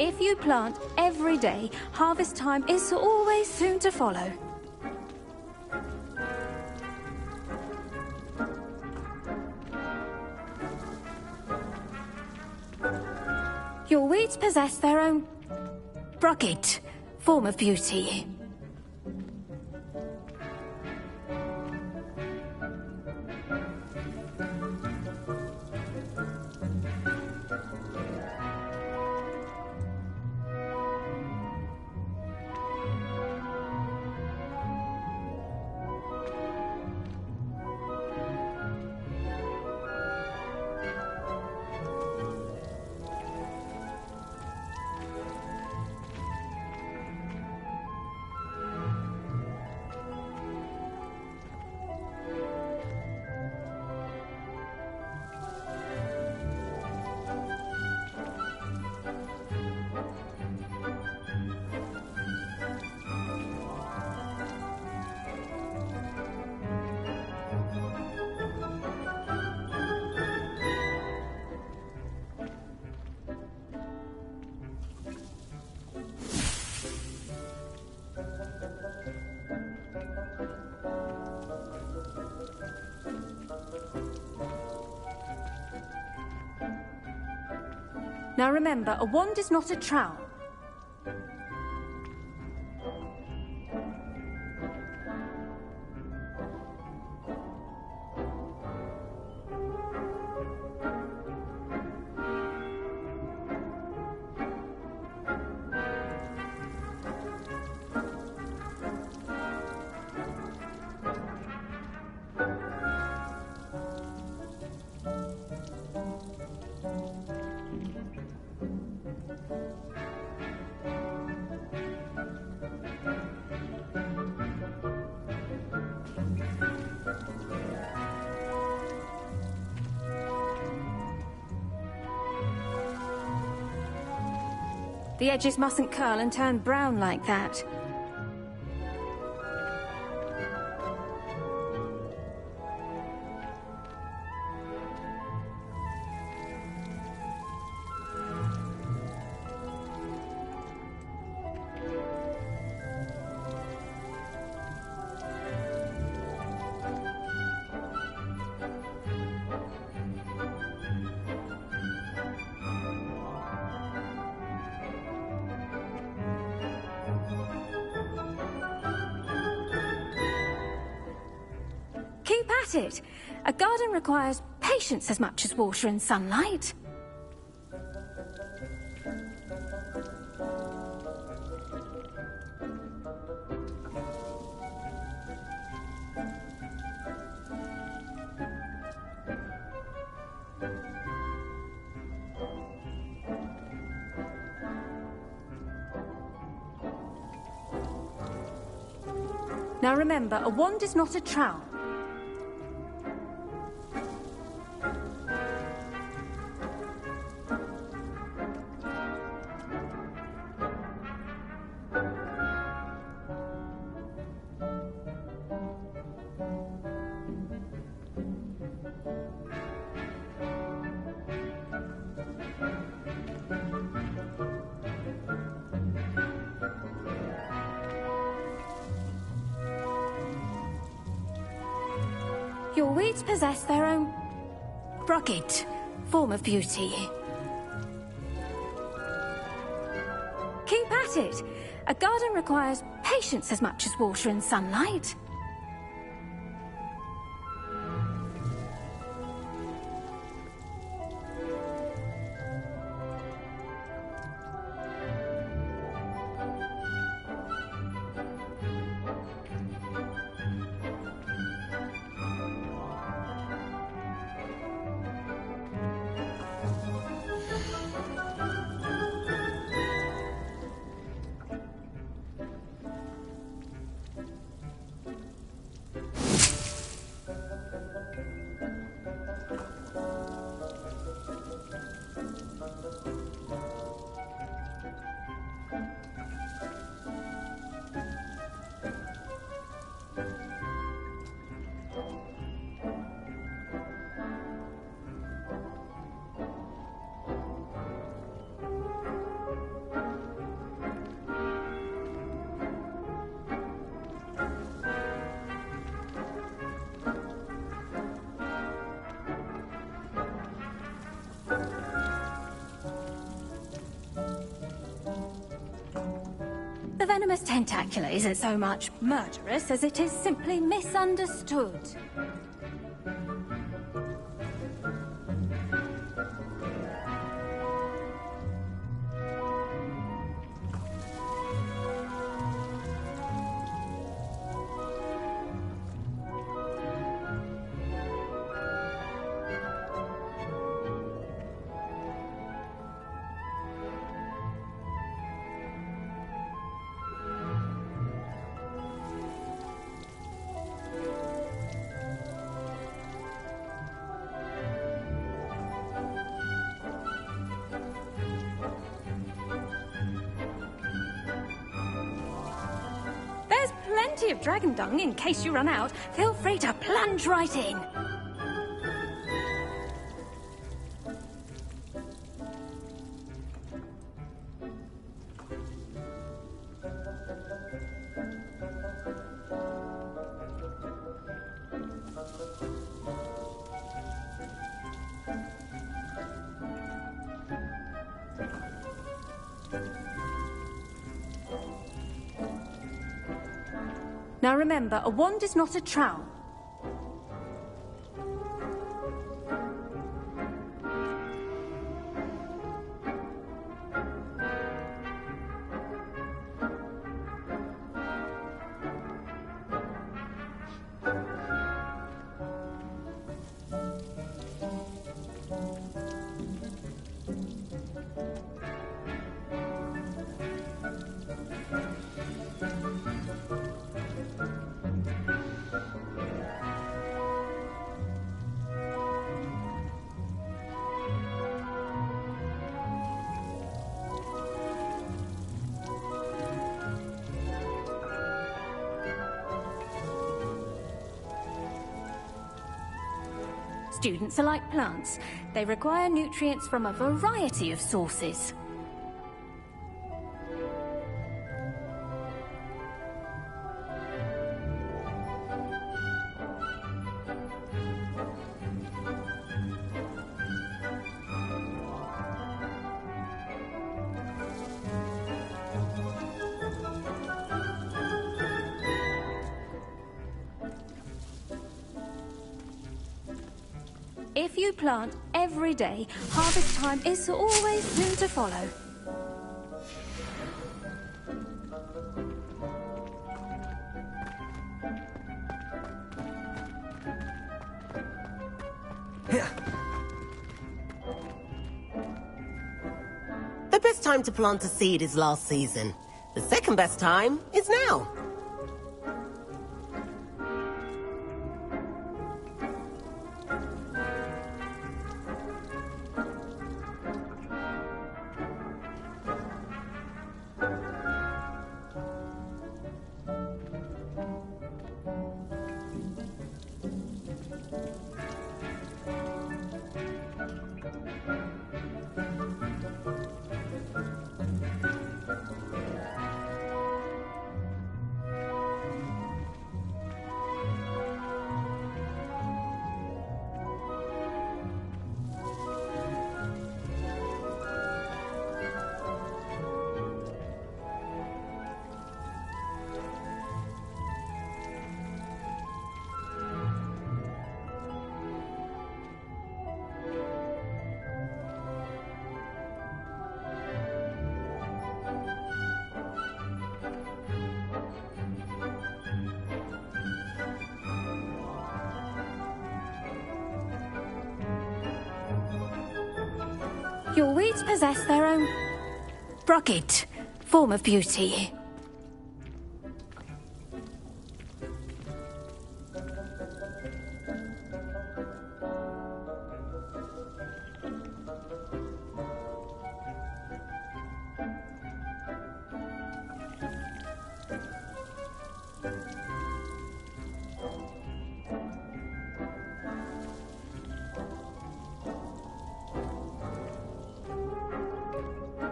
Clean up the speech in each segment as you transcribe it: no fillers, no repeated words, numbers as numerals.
If you plant every day, harvest time is always soon to follow. Your weeds possess their own rugged form of beauty. Now remember, a wand is not a trowel. The edges mustn't curl and turn brown like that. Keep at it. A garden requires patience as much as water and sunlight. Now remember, a wand is not a trowel. Your weeds possess their own rugged form of beauty. Keep at it. A garden requires patience as much as water and sunlight. venomous tentacula isn't so much murderous as it is simply misunderstood. There's plenty of dragon dung in case you run out. Feel free to plunge right in. Now remember, a wand is not a trowel. Students are like plants. They require nutrients from a variety of sources. If you plant every day, harvest time is always soon to follow. The best time to plant a seed is last season. The second best time is now. Your weeds possess their own rugged form of beauty.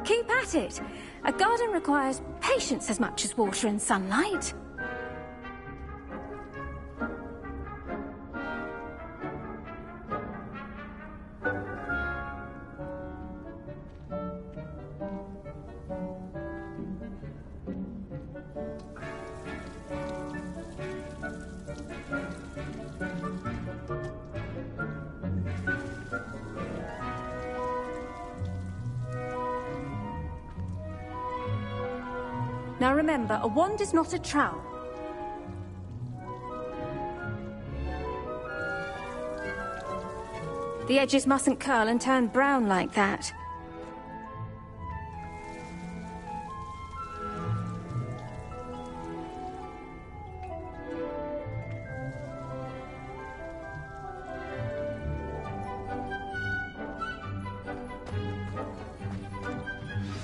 Keep at it. A garden requires patience as much as water and sunlight. Now remember, a wand is not a trowel. The edges mustn't curl and turn brown like that.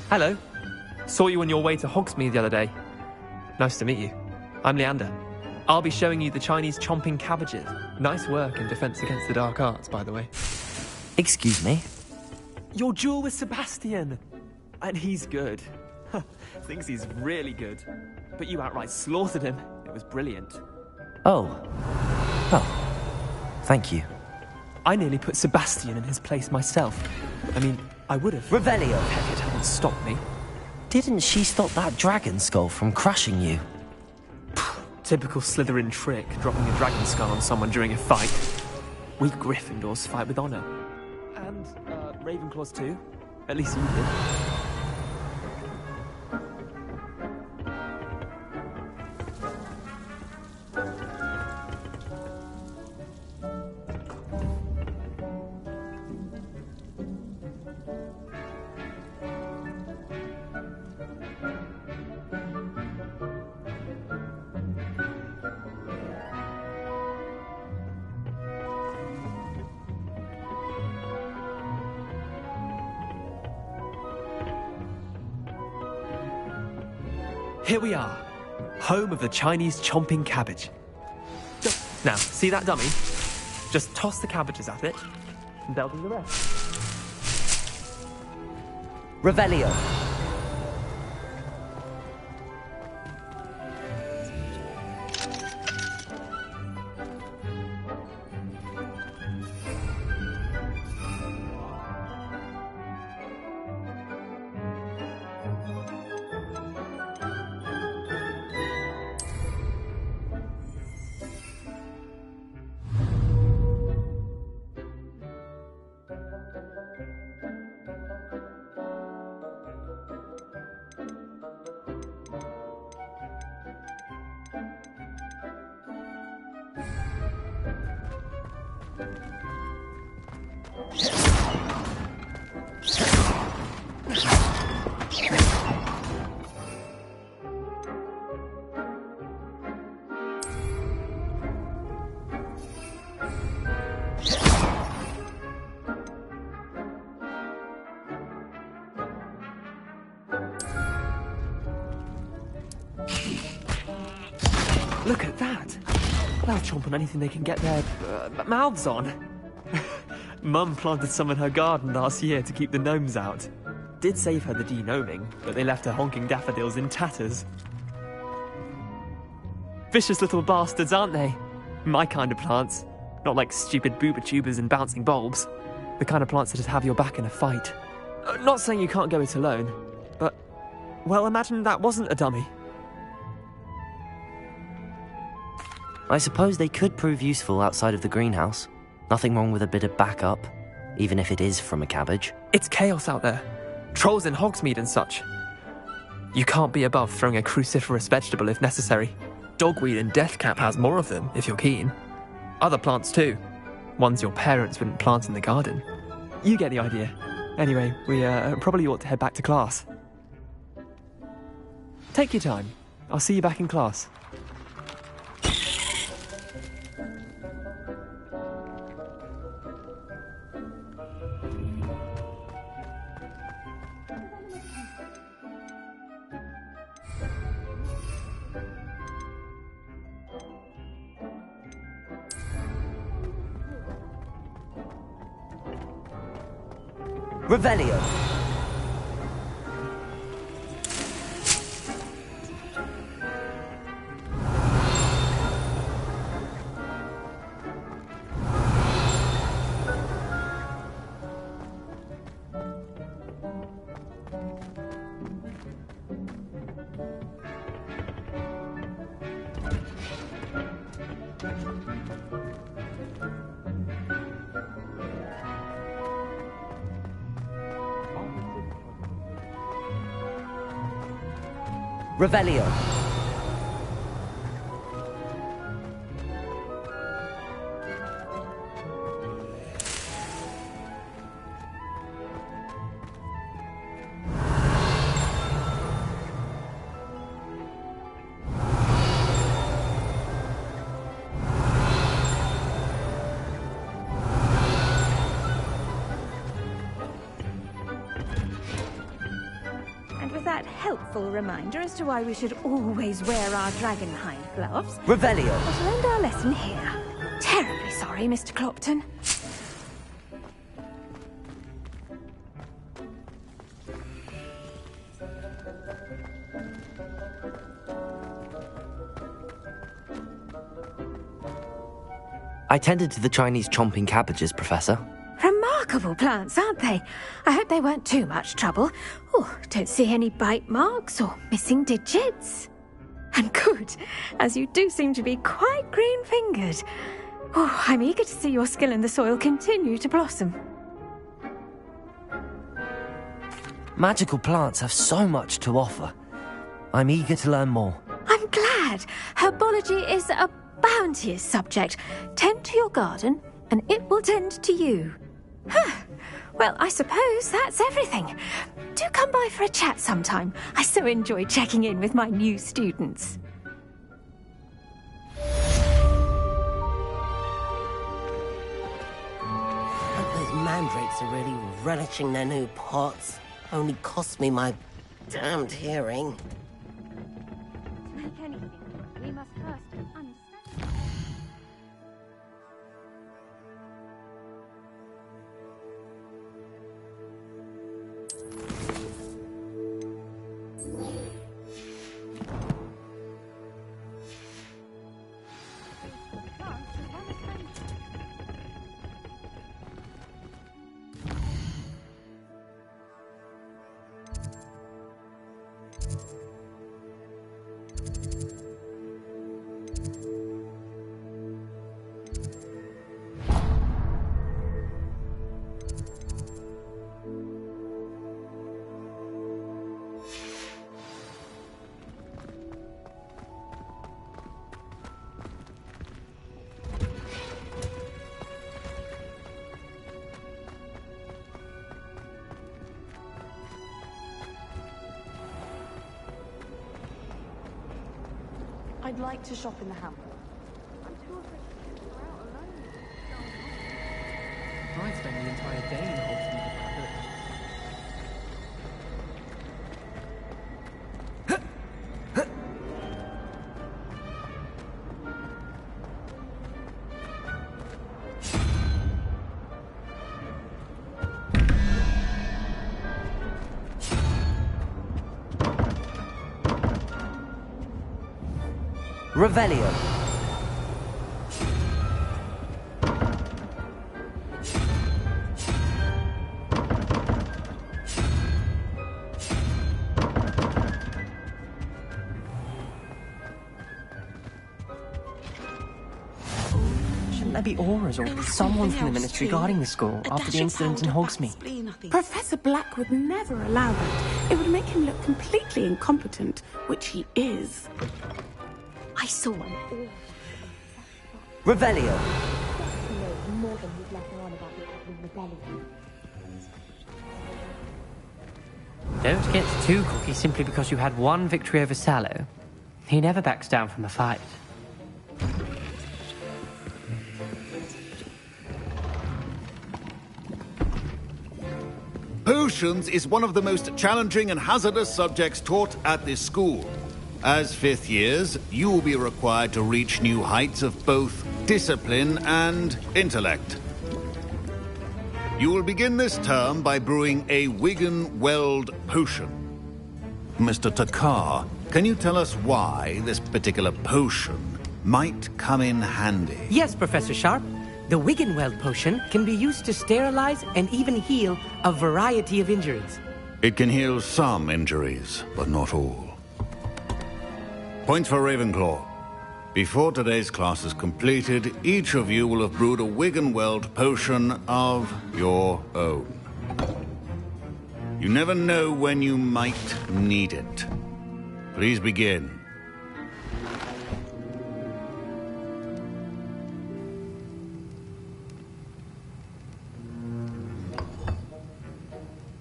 Hello. Saw you on your way to Hogsmeade the other day. Nice to meet you. I'm Leander. I'll be showing you the Chinese chomping cabbages. Nice work in Defense Against the Dark Arts, by the way. Excuse me? Your duel with Sebastian! And he's good. Thinks he's really good. But you outright slaughtered him. It was brilliant. Oh. Thank you. I nearly put Sebastian in his place myself. I mean, I would have. Revelio! Heck, it hadn't stopped me. Didn't she stop that dragon skull from crushing you? Typical Slytherin trick, dropping a dragon skull on someone during a fight. We Gryffindors fight with honor. And, Ravenclaws too. At least you did. Here we are, home of the Chinese chomping cabbage. Now, see that dummy? Just toss the cabbages at it, and they'll do the rest. Revelio! Look at that! They'll chomp on anything they can get their mouths on. Mum planted some in her garden last year to keep the gnomes out. Did save her the de-gnoming, but they left her honking daffodils in tatters. Vicious little bastards, aren't they? My kind of plants. Not like stupid booba tubers and bouncing bulbs. The kind of plants that'd have your back in a fight. Not saying you can't go it alone, but, well, imagine that wasn't a dummy. I suppose they could prove useful outside of the greenhouse. Nothing wrong with a bit of backup, even if it is from a cabbage. It's chaos out there. Trolls in Hogsmeade and such. You can't be above throwing a cruciferous vegetable if necessary. Dogweed and deathcap has more of them, if you're keen. Other plants too. Ones your parents wouldn't plant in the garden. You get the idea. Anyway, we probably ought to head back to class. Take your time. I'll see you back in class. Revelio! Revelio. Helpful reminder as to why we should always wear our dragonhide gloves. Revelio. We shall end our lesson here. Terribly sorry, Mr. Clopton. I tended to the Chinese chomping cabbages, Professor. Remarkable plants, aren't they? I hope they weren't too much trouble. Oh, don't see any bite marks or missing digits. And good, as you do seem to be quite green-fingered. Oh, I'm eager to see your skill in the soil continue to blossom. Magical plants have so much to offer. I'm eager to learn more. I'm glad. Herbology is a bounteous subject. Tend to your garden, and it will tend to you. Huh. Well, I suppose that's everything. Do come by for a chat sometime. I so enjoy checking in with my new students. Hope those mandrakes are really relishing their new pots. Only cost me my damned hearing. To make anything, we must first understand. I'd like to shop in the hamper. I'd spend the entire day in Hogsmeade if I could. Revelio. Shouldn't there be auras or someone from the Ministry guarding the school after the incident in Hogsmeade? Professor Black would never allow that. It would make him look completely incompetent, which he is. I saw an aura. Revelio. More than he's letting on about the rebellion. Don't get too cocky simply because you had one victory over Sallow. He never backs down from a fight. Potions is one of the most challenging and hazardous subjects taught at this school. As fifth years, you will be required to reach new heights of both discipline and intellect. You will begin this term by brewing a Wigan-Weld potion. Mr. Takar, can you tell us why this particular potion might come in handy? Yes, Professor Sharp. The Wigan-Weld potion can be used to sterilize and even heal a variety of injuries. It can heal some injuries, but not all. Points for Ravenclaw. Before today's class is completed, each of you will have brewed a Wigan-Weld potion of your own. You never know when you might need it. Please begin.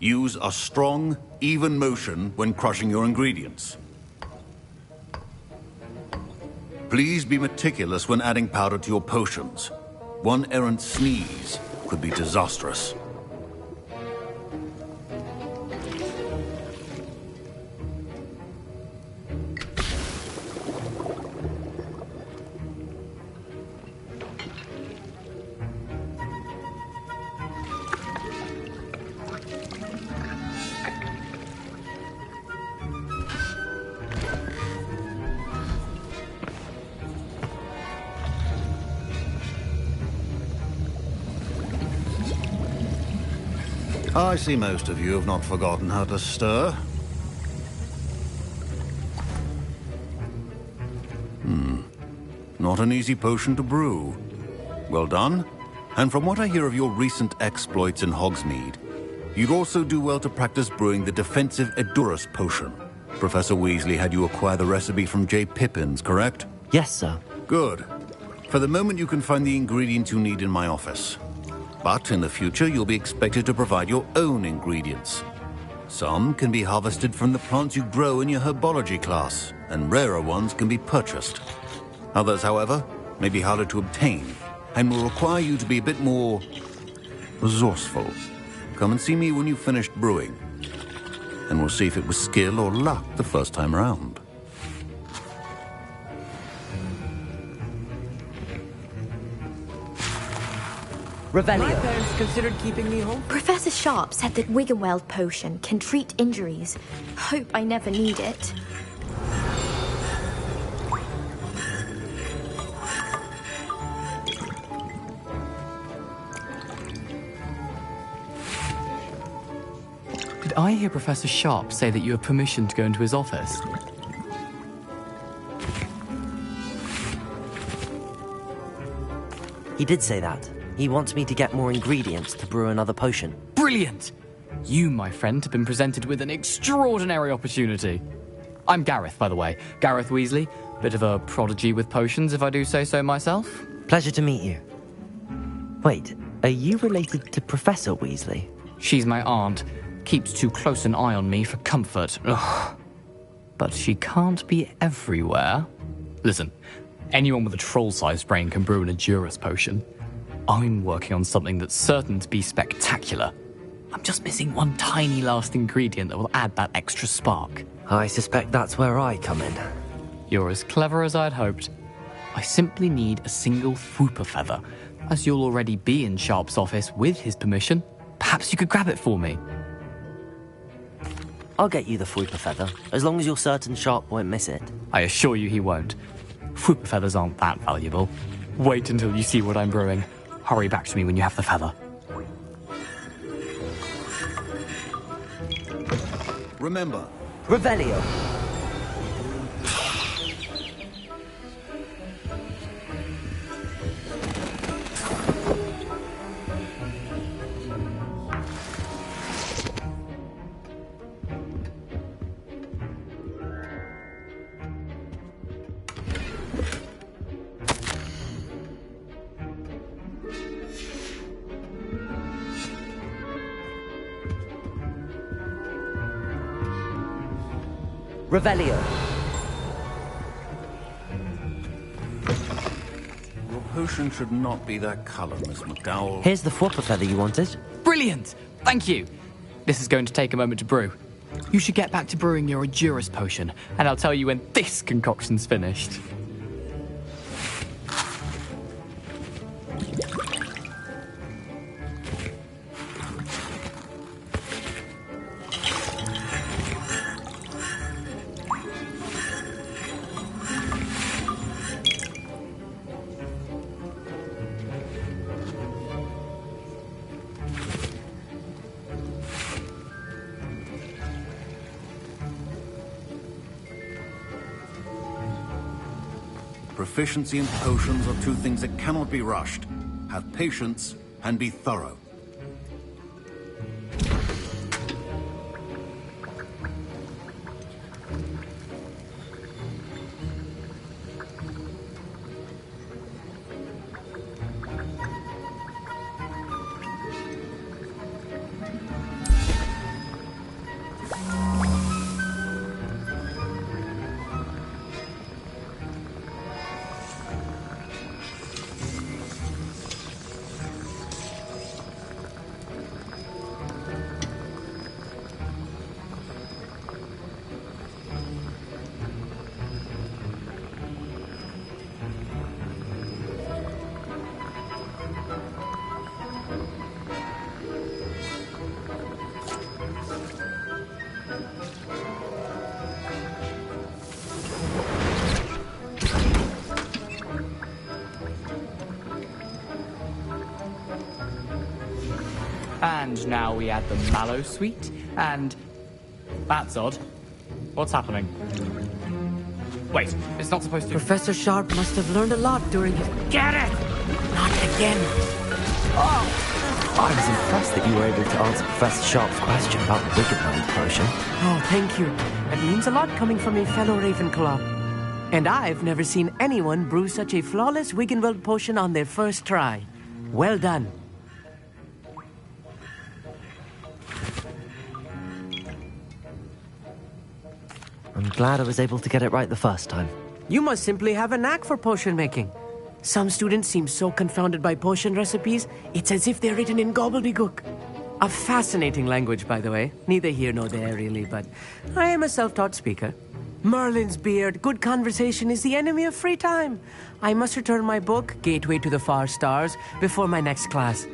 Use a strong, even motion when crushing your ingredients. Please be meticulous when adding powder to your potions. One errant sneeze could be disastrous. I see most of you have not forgotten how to stir. Not an easy potion to brew. Well done. And from what I hear of your recent exploits in Hogsmeade, you'd also do well to practice brewing the defensive Edurus potion. Professor Weasley had you acquire the recipe from J. Pippin's, correct? Yes, sir. Good. For the moment, you can find the ingredients you need in my office. But in the future, you'll be expected to provide your own ingredients. Some can be harvested from the plants you grow in your herbology class, and rarer ones can be purchased. Others, however, may be harder to obtain, and will require you to be a bit more resourceful. Come and see me when you've finished brewing, and we'll see if it was skill or luck the first time around. My parents considered keeping me home. Professor Sharp said that Wiggenweld potion can treat injuries. Hope I never need it. Did I hear Professor Sharp say that you have permission to go into his office? He did say that. He wants me to get more ingredients to brew another potion. Brilliant! You, my friend, have been presented with an extraordinary opportunity. I'm Gareth, by the way. Gareth Weasley. Bit of a prodigy with potions, if I do say so myself. Pleasure to meet you. Wait, are you related to Professor Weasley? She's my aunt. Keeps too close an eye on me for comfort. Ugh. But she can't be everywhere. Listen, anyone with a troll-sized brain can brew an Edurus potion. I'm working on something that's certain to be spectacular. I'm just missing one tiny last ingredient that will add that extra spark. I suspect that's where I come in. You're as clever as I'd hoped. I simply need a single Fwooper feather. As you'll already be in Sharp's office with his permission, perhaps you could grab it for me. I'll get you the Fwooper feather, as long as you're certain Sharp won't miss it. I assure you he won't. Fwooper feathers aren't that valuable. Wait until you see what I'm brewing. Hurry back to me when you have the feather. Remember, Revelio. Revelio. your potion should not be that color, Miss McDowell. Here's the Fwooper feather you wanted. Brilliant! Thank you. This is going to take a moment to brew. You should get back to brewing your Edurus potion, and I'll tell you when this concoction's finished. Proficiency in potions are two things that cannot be rushed. Have patience and be thorough. And now we add the mallow sweet, and... That's odd. What's happening? Wait, it's not supposed to... Professor Sharp must have learned a lot during his... Get it! Not again! I was impressed that you were able to answer Professor Sharp's question about the Wiggenweld potion. Oh, thank you. That means a lot coming from a fellow Ravenclaw. And I've never seen anyone brew such a flawless Wiggenweld potion on their first try. Well done. I'm glad I was able to get it right the first time. You must simply have a knack for potion making. Some students seem so confounded by potion recipes, it's as if they're written in gobbledygook. A fascinating language, by the way. Neither here nor there, really, but I am a self-taught speaker. Merlin's beard, good conversation is the enemy of free time. I must return my book, Gateway to the Far Stars, before my next class.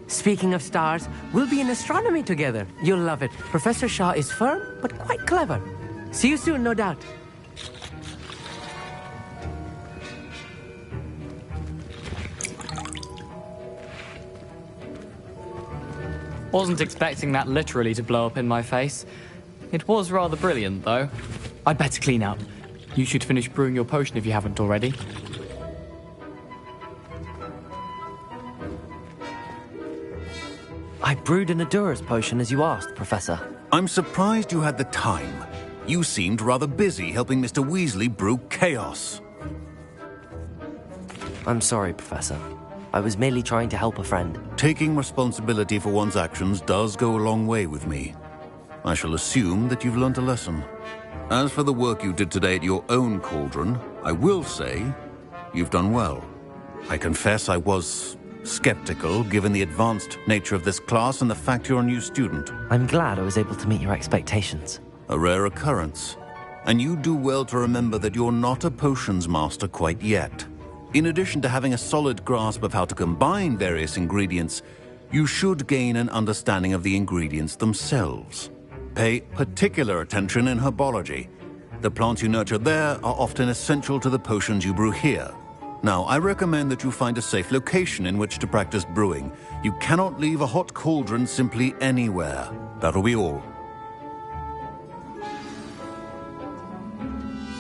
Speaking of stars, we'll be in astronomy together. You'll love it. Professor Shaw is firm, but quite clever. See you soon, no doubt. Wasn't expecting that literally to blow up in my face. It was rather brilliant, though. I'd better clean up. You should finish brewing your potion if you haven't already. I brewed an Adura's potion as you asked, Professor. I'm surprised you had the time. You seemed rather busy helping Mr. Weasley brew chaos. I'm sorry, Professor. I was merely trying to help a friend. Taking responsibility for one's actions does go a long way with me. I shall assume that you've learnt a lesson. As for the work you did today at your own cauldron, I will say you've done well. I confess I was skeptical given the advanced nature of this class and the fact you're a new student. I'm glad I was able to meet your expectations. A rare occurrence. And you do well to remember that you're not a potions master quite yet. In addition to having a solid grasp of how to combine various ingredients, you should gain an understanding of the ingredients themselves. Pay particular attention in herbology. The plants you nurture there are often essential to the potions you brew here. Now, I recommend that you find a safe location in which to practice brewing. You cannot leave a hot cauldron simply anywhere. That'll be all.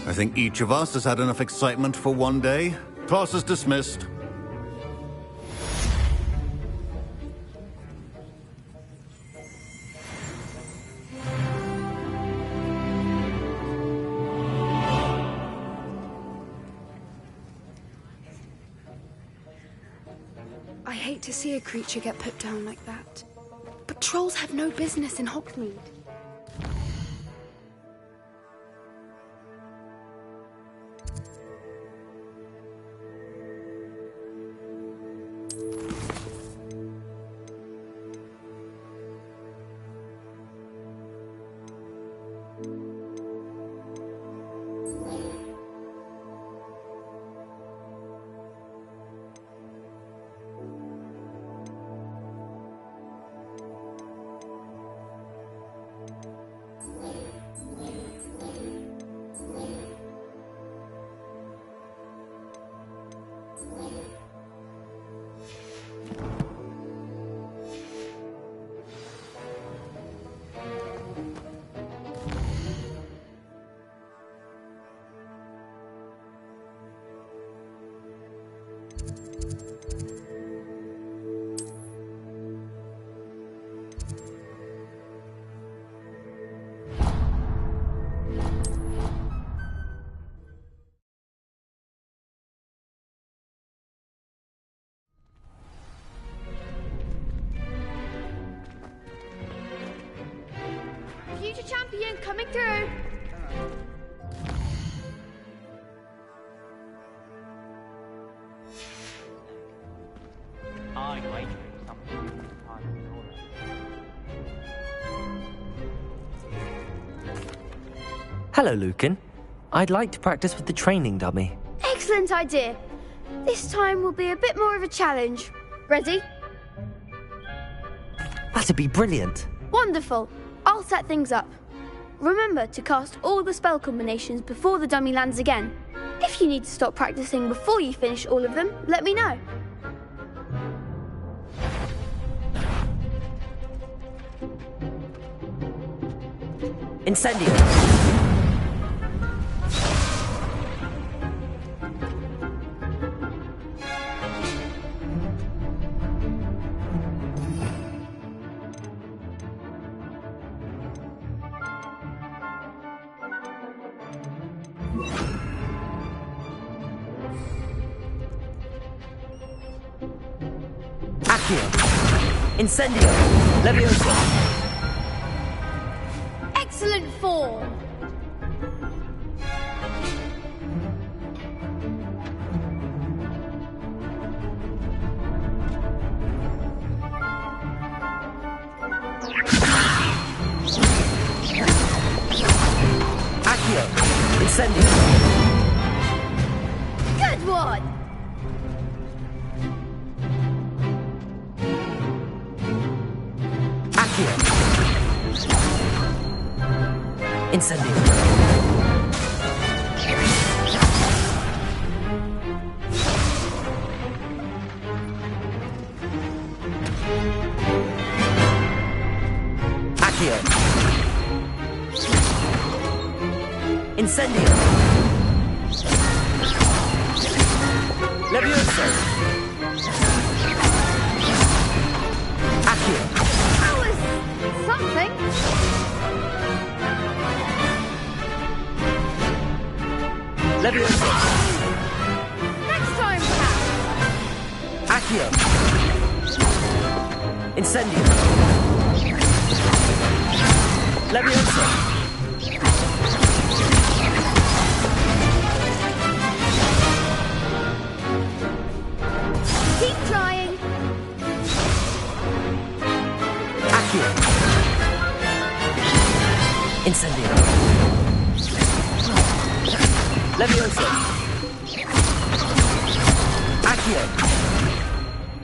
I think each of us has had enough excitement for one day. Class is dismissed. I hate to see a creature get put down like that. But trolls have no business in Hogsmeade. Future champion coming through. Hello, Lucan. I'd like to practice with the training dummy. Excellent idea. This time will be a bit more of a challenge. Ready? That'd be brilliant. Wonderful. I'll set things up. Remember to cast all the spell combinations before the dummy lands again. If you need to stop practicing before you finish all of them, let me know. Incendio! Accio! Incendio! Levioso! Excellent form! Accio! Incendio! Good one! Accio! Incendio! Accio! Incendio! Levioso! Accio! That was something. Levioso! Next time, perhaps. Accio! Incendio! Levioso! Keep trying. Accio! Incendio! Levioso! Accio!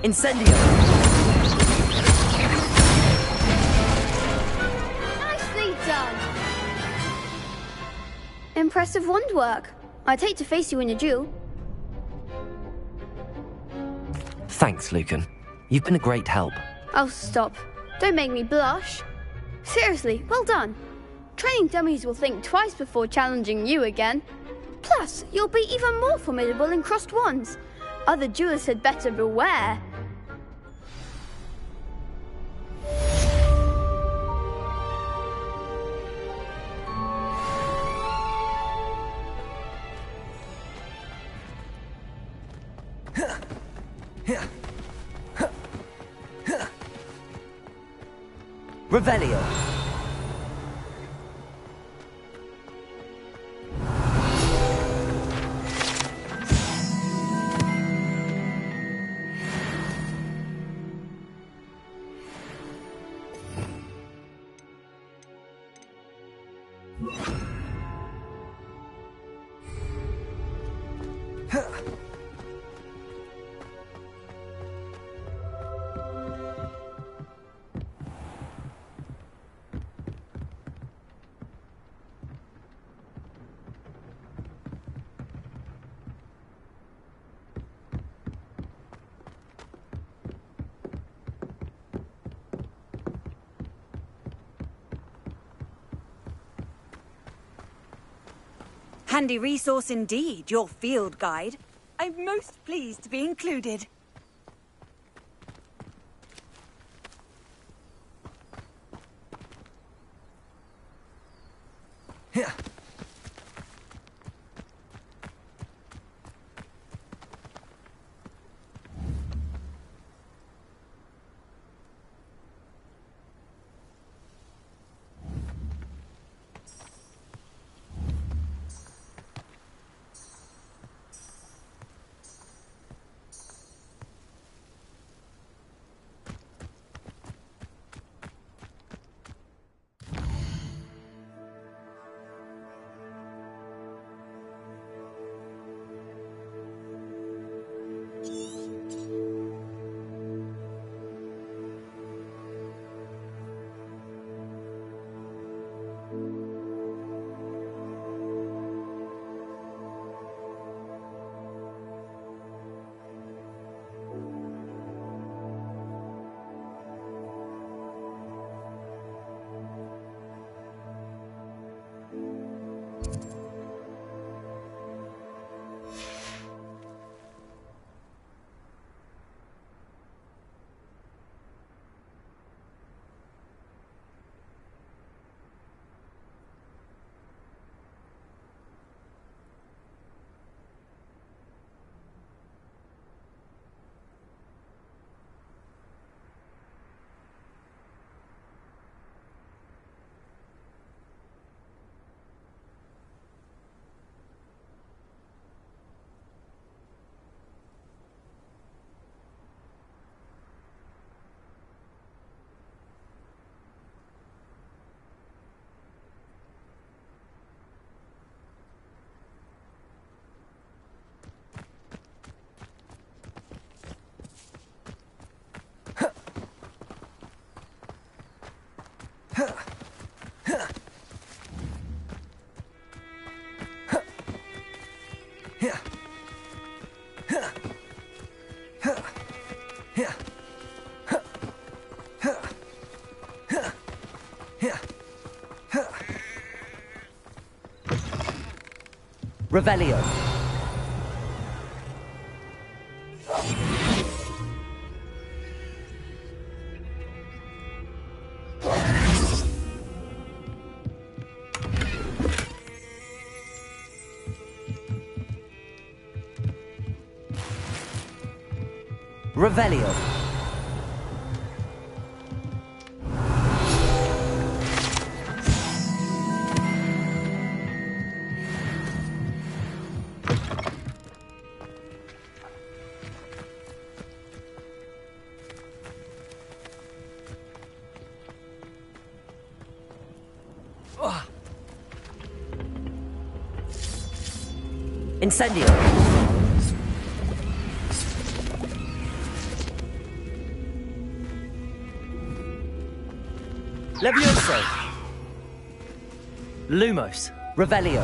Incendio! Nicely done. Impressive wand work. I'd hate to face you in a duel. Thanks, Lucan. You've been a great help. Oh, stop. Don't make me blush. Seriously, well done. Training dummies will think twice before challenging you again. Plus, you'll be even more formidable in crossed wands. Other duelists had better beware. Revelio! Handy resource indeed, your field guide. I'm most pleased to be included. Revelio. Revelio. Incendio. Levioso. Lumos. Revelio.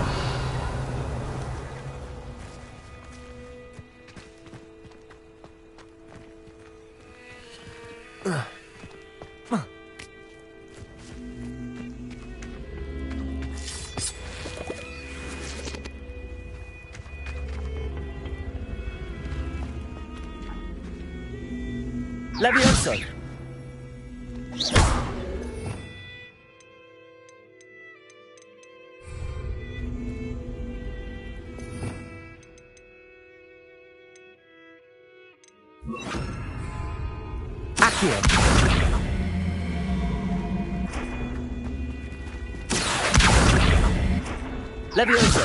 Levioso. Accio. Levioso.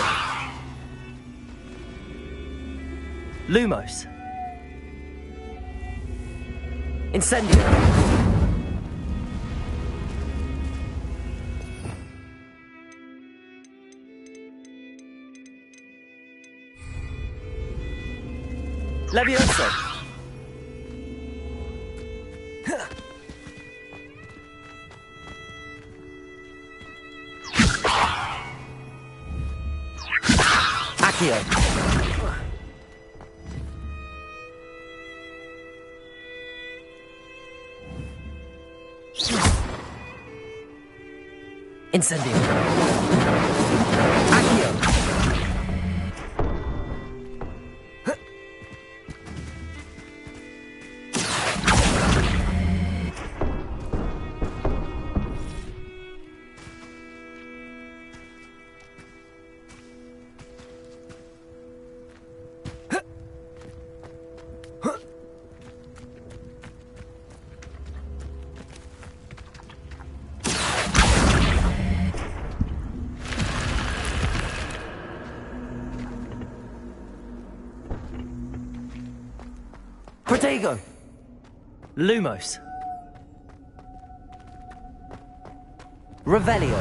Lumos. Incendio. Levioso. Accio. Incendio. Accio. Protego. Lumos. Revelio.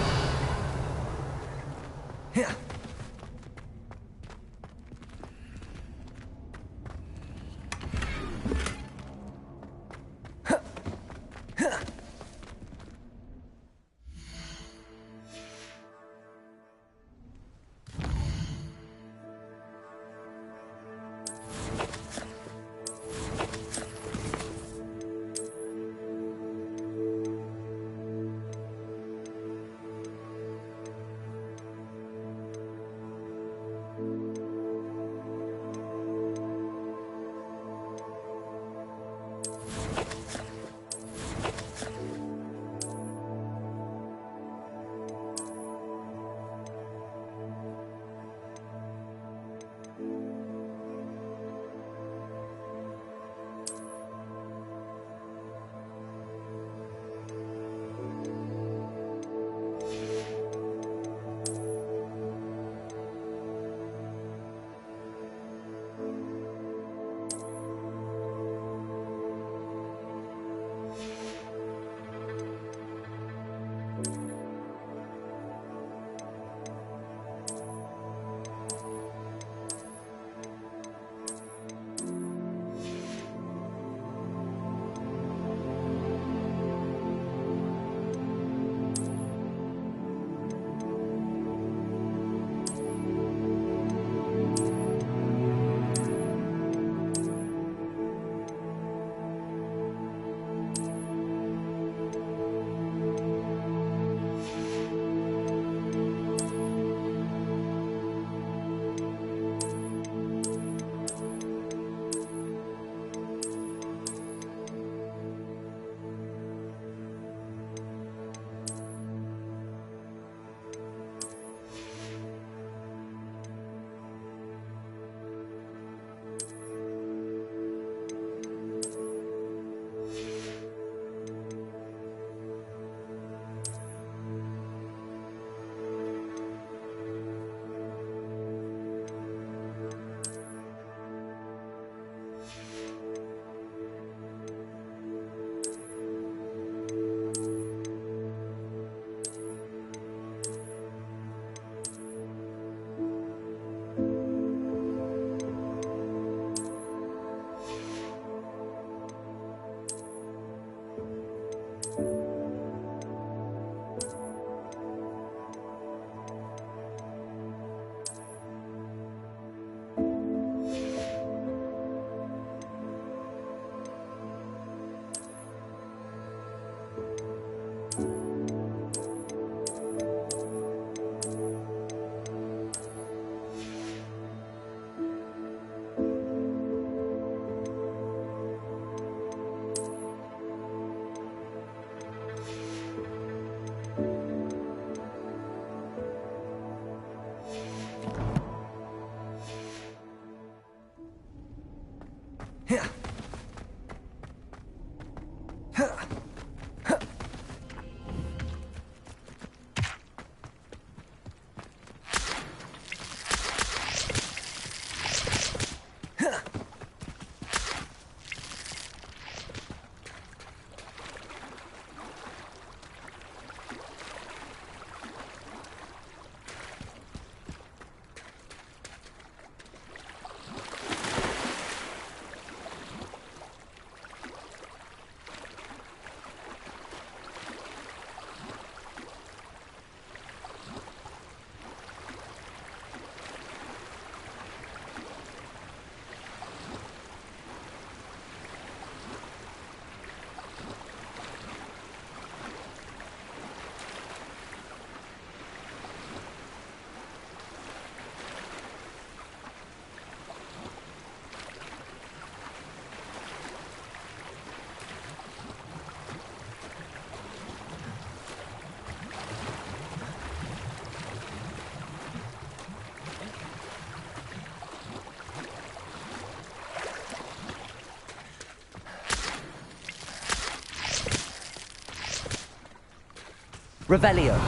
Revelio.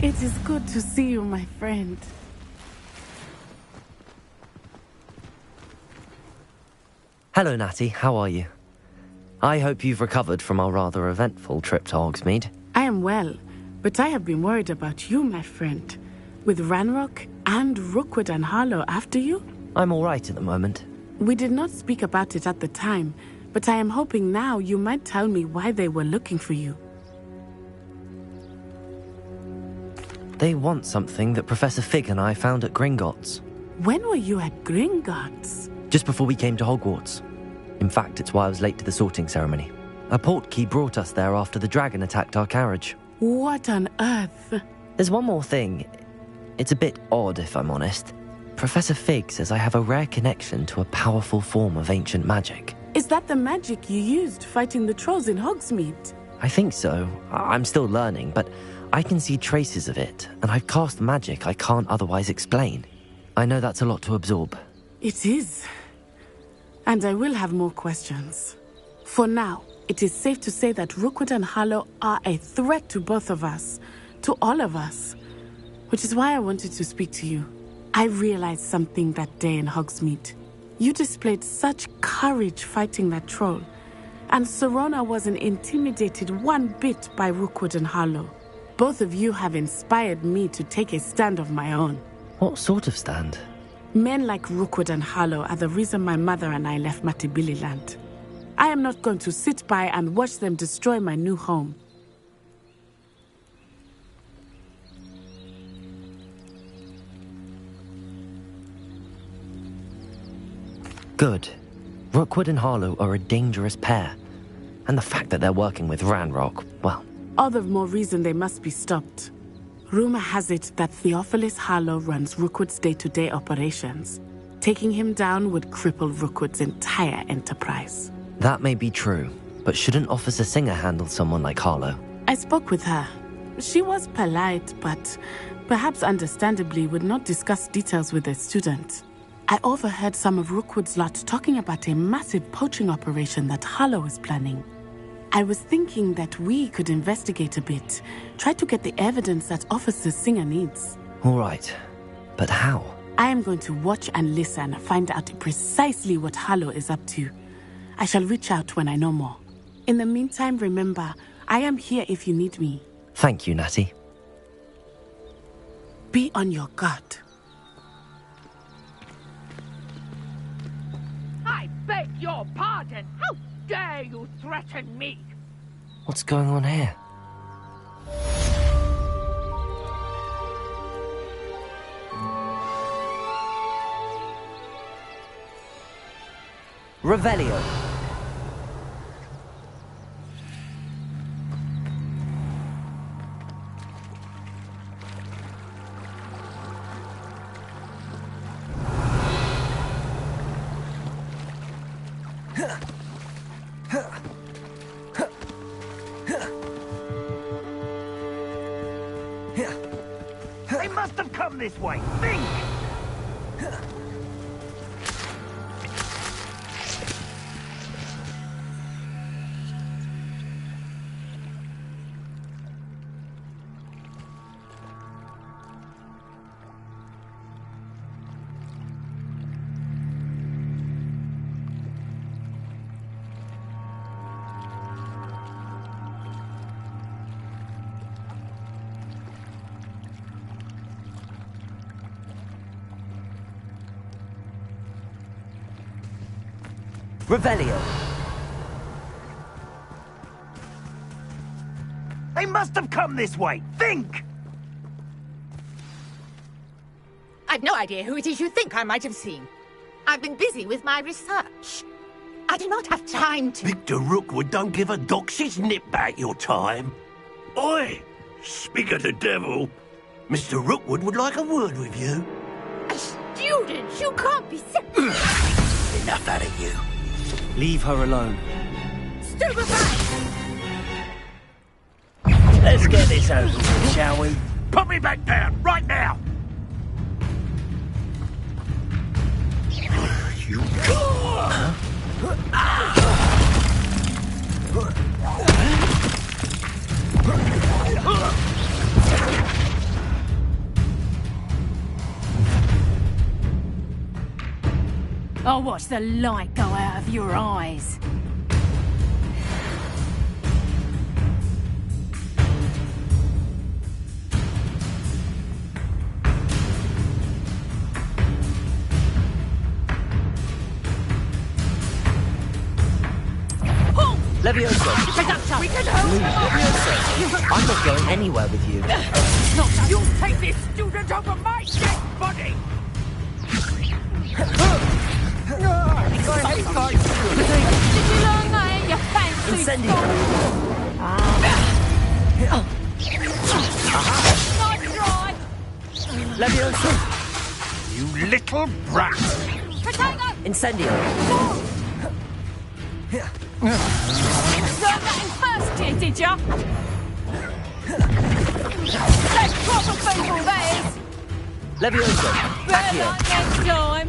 It is good to see you, my friend. Hello, Natty. How are you? I hope you've recovered from our rather eventful trip to Hogsmeade. I am well, but I have been worried about you, my friend. With Ranrock and Rookwood and Harlow after you? I'm all right at the moment. We did not speak about it at the time, but I am hoping now you might tell me why they were looking for you. They want something that Professor Fig and I found at Gringotts. When were you at Gringotts? Just before we came to Hogwarts. In fact, it's why I was late to the sorting ceremony. A portkey brought us there after the dragon attacked our carriage. What on earth? There's one more thing. It's a bit odd, if I'm honest. Professor Fig says I have a rare connection to a powerful form of ancient magic. Is that the magic you used fighting the trolls in Hogsmeade? I think so. I'm still learning, but I can see traces of it, and I've cast magic I can't otherwise explain. I know that's a lot to absorb. It is. And I will have more questions. For now, it is safe to say that Rookwood and Harlow are a threat to both of us. To all of us. Which is why I wanted to speak to you. I realized something that day in Hogsmeade. You displayed such courage fighting that troll. And Serona wasn't intimidated one bit by Rookwood and Harlow. Both of you have inspired me to take a stand of my own. What sort of stand? Men like Rookwood and Harlow are the reason my mother and I left Matibililand. I am not going to sit by and watch them destroy my new home. Good. Rookwood and Harlow are a dangerous pair. And the fact that they're working with Ranrock, well... All the more reason they must be stopped. Rumor has it that Theophilus Harlow runs Rookwood's day-to-day operations. Taking him down would cripple Rookwood's entire enterprise. That may be true, but shouldn't Officer Singer handle someone like Harlow? I spoke with her. She was polite, but perhaps understandably would not discuss details with a student. I overheard some of Rookwood's lot talking about a massive poaching operation that Harlow is planning. I was thinking that we could investigate a bit, try to get the evidence that Officer Singer needs. All right, but how? I am going to watch and listen, find out precisely what Harlow is up to. I shall reach out when I know more. In the meantime, remember, I am here if you need me. Thank you, Natty. Be on your guard. I beg your pardon. How dare you threaten me? What's going on here? Revelio. They must have come this way. Think! Revelio. They must have come this way. Think! I've no idea who it is you think I might have seen. I've been busy with my research. I do not have time to... Victor Rookwood don't give a doxy's nip back your time. Oi! Speak of the devil. Mr. Rookwood would like a word with you. A student? You can't be sick. Enough out of you. Leave her alone. Stupefy! Let's get this over with, shall we? Put me back down, right now! I'll watch the light go out of your eyes. Levioso! Reductor! We can hold Levioso! I'm not going anywhere with you. Not you take this student over my dead body! Did you learn that in your fancy Incendio! Nice try! Levioso! You little brat! Potato! Incendio! Learned that in first year, did ya? That's proper people, that is! Levioso! Back Better here! luck next time!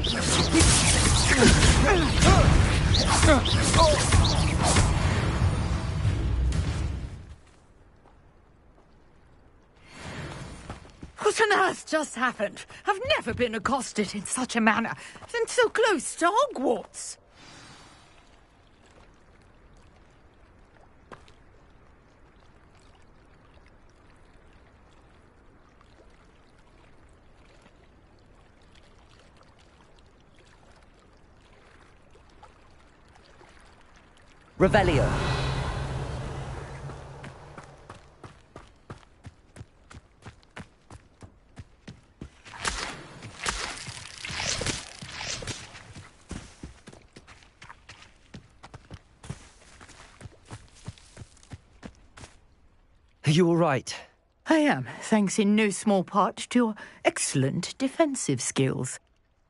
What on earth just happened? I've never been accosted in such a manner, and so close to Hogwarts. Revelio! Are you all right? I am, thanks in no small part to your excellent defensive skills.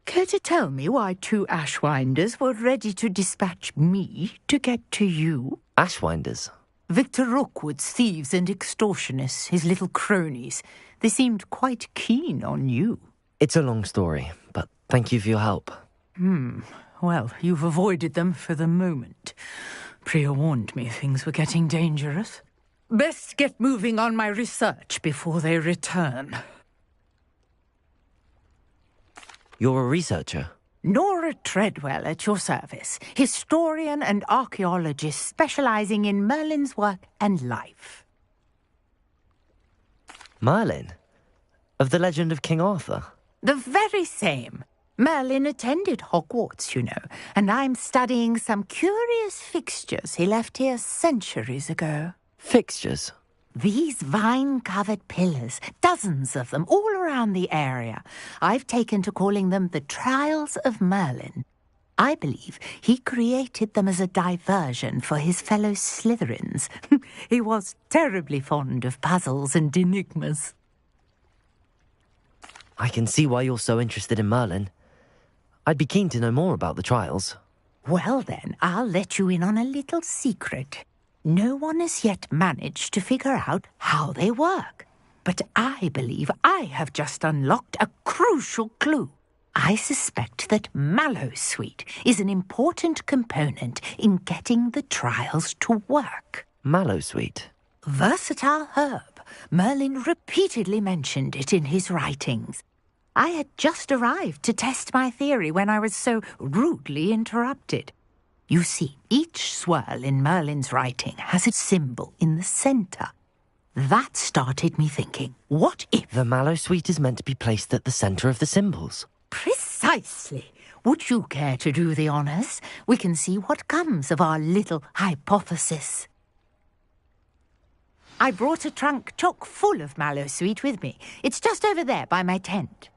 Care to tell me why two Ashwinders were ready to dispatch me to get to you? Ashwinders? Victor Rookwood's thieves and extortionists, his little cronies. They seemed quite keen on you. It's a long story, but thank you for your help. Well, you've avoided them for the moment. Priya warned me things were getting dangerous. Best get moving on my research before they return. You're a researcher? Nora Treadwell at your service, historian and archaeologist specializing in Merlin's work and life. Merlin? Of the legend of King Arthur? The very same. Merlin attended Hogwarts, you know, and I'm studying some curious fixtures he left here centuries ago. Fixtures? These vine-covered pillars, dozens of them, all around the area. I've taken to calling them the Trials of Merlin. I believe he created them as a diversion for his fellow Slytherins. He was terribly fond of puzzles and enigmas. I can see why you're so interested in Merlin. I'd be keen to know more about the trials. Well then, I'll let you in on a little secret. No one has yet managed to figure out how they work. But I believe I have just unlocked a crucial clue. I suspect that Mallowsweet is an important component in getting the trials to work. Mallowsweet? Versatile herb. Merlin repeatedly mentioned it in his writings. I had just arrived to test my theory when I was so rudely interrupted. You see, each swirl in Merlin's writing has a symbol in the centre. That started me thinking, what if... The Mallowsweet is meant to be placed at the centre of the symbols. Precisely. Would you care to do the honours? We can see what comes of our little hypothesis. I brought a trunk chock full of Mallowsweet with me. It's just over there by my tent.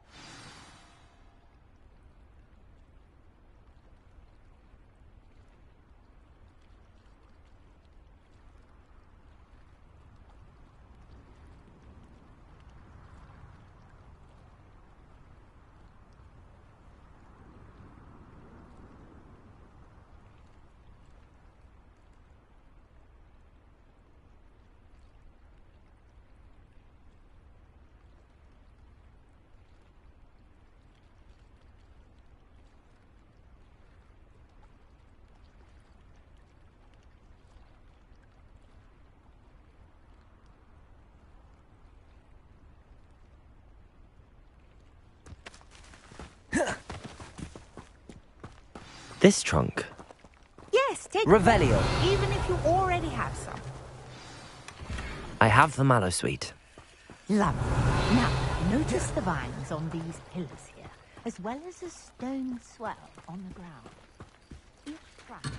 This trunk? Yes, take Revelio. it, even if you already have some. I have the mallow sweet. Lovely. Now, notice the vines on these pillars here, as well as a stone swell on the ground. Each branch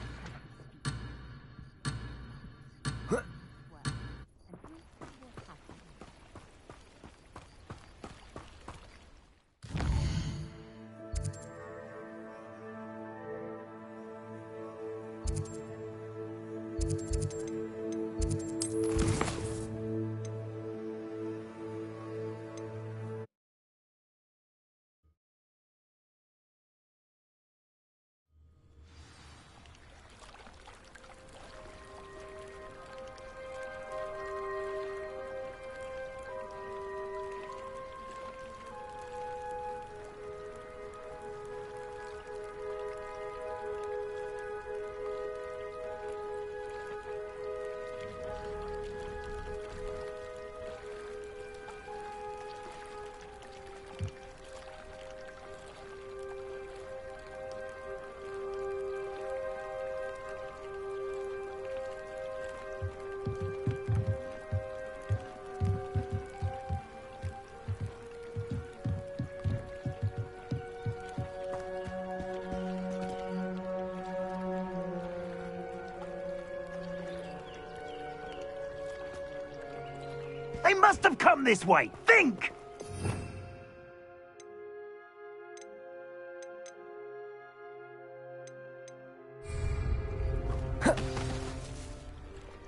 They must have come this way. Think!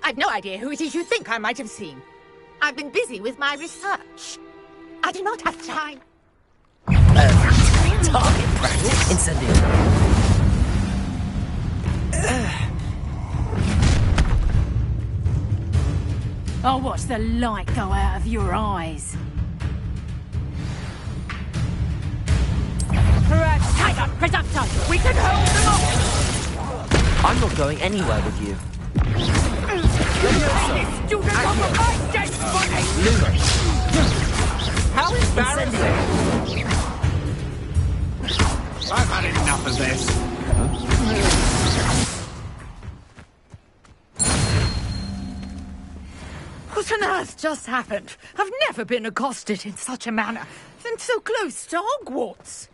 I've no idea who it is you think I might have seen. I've been busy with my research. I do not have time. Target practice. Incendio. I'll watch the light go out of your eyes. Tiger, Presumpto! We can hold them off! I'm not going anywhere with you. Student of my dead body! How embarrassing! I've had enough of this. What on earth just happened? I've never been accosted in such a manner, and so close to Hogwarts.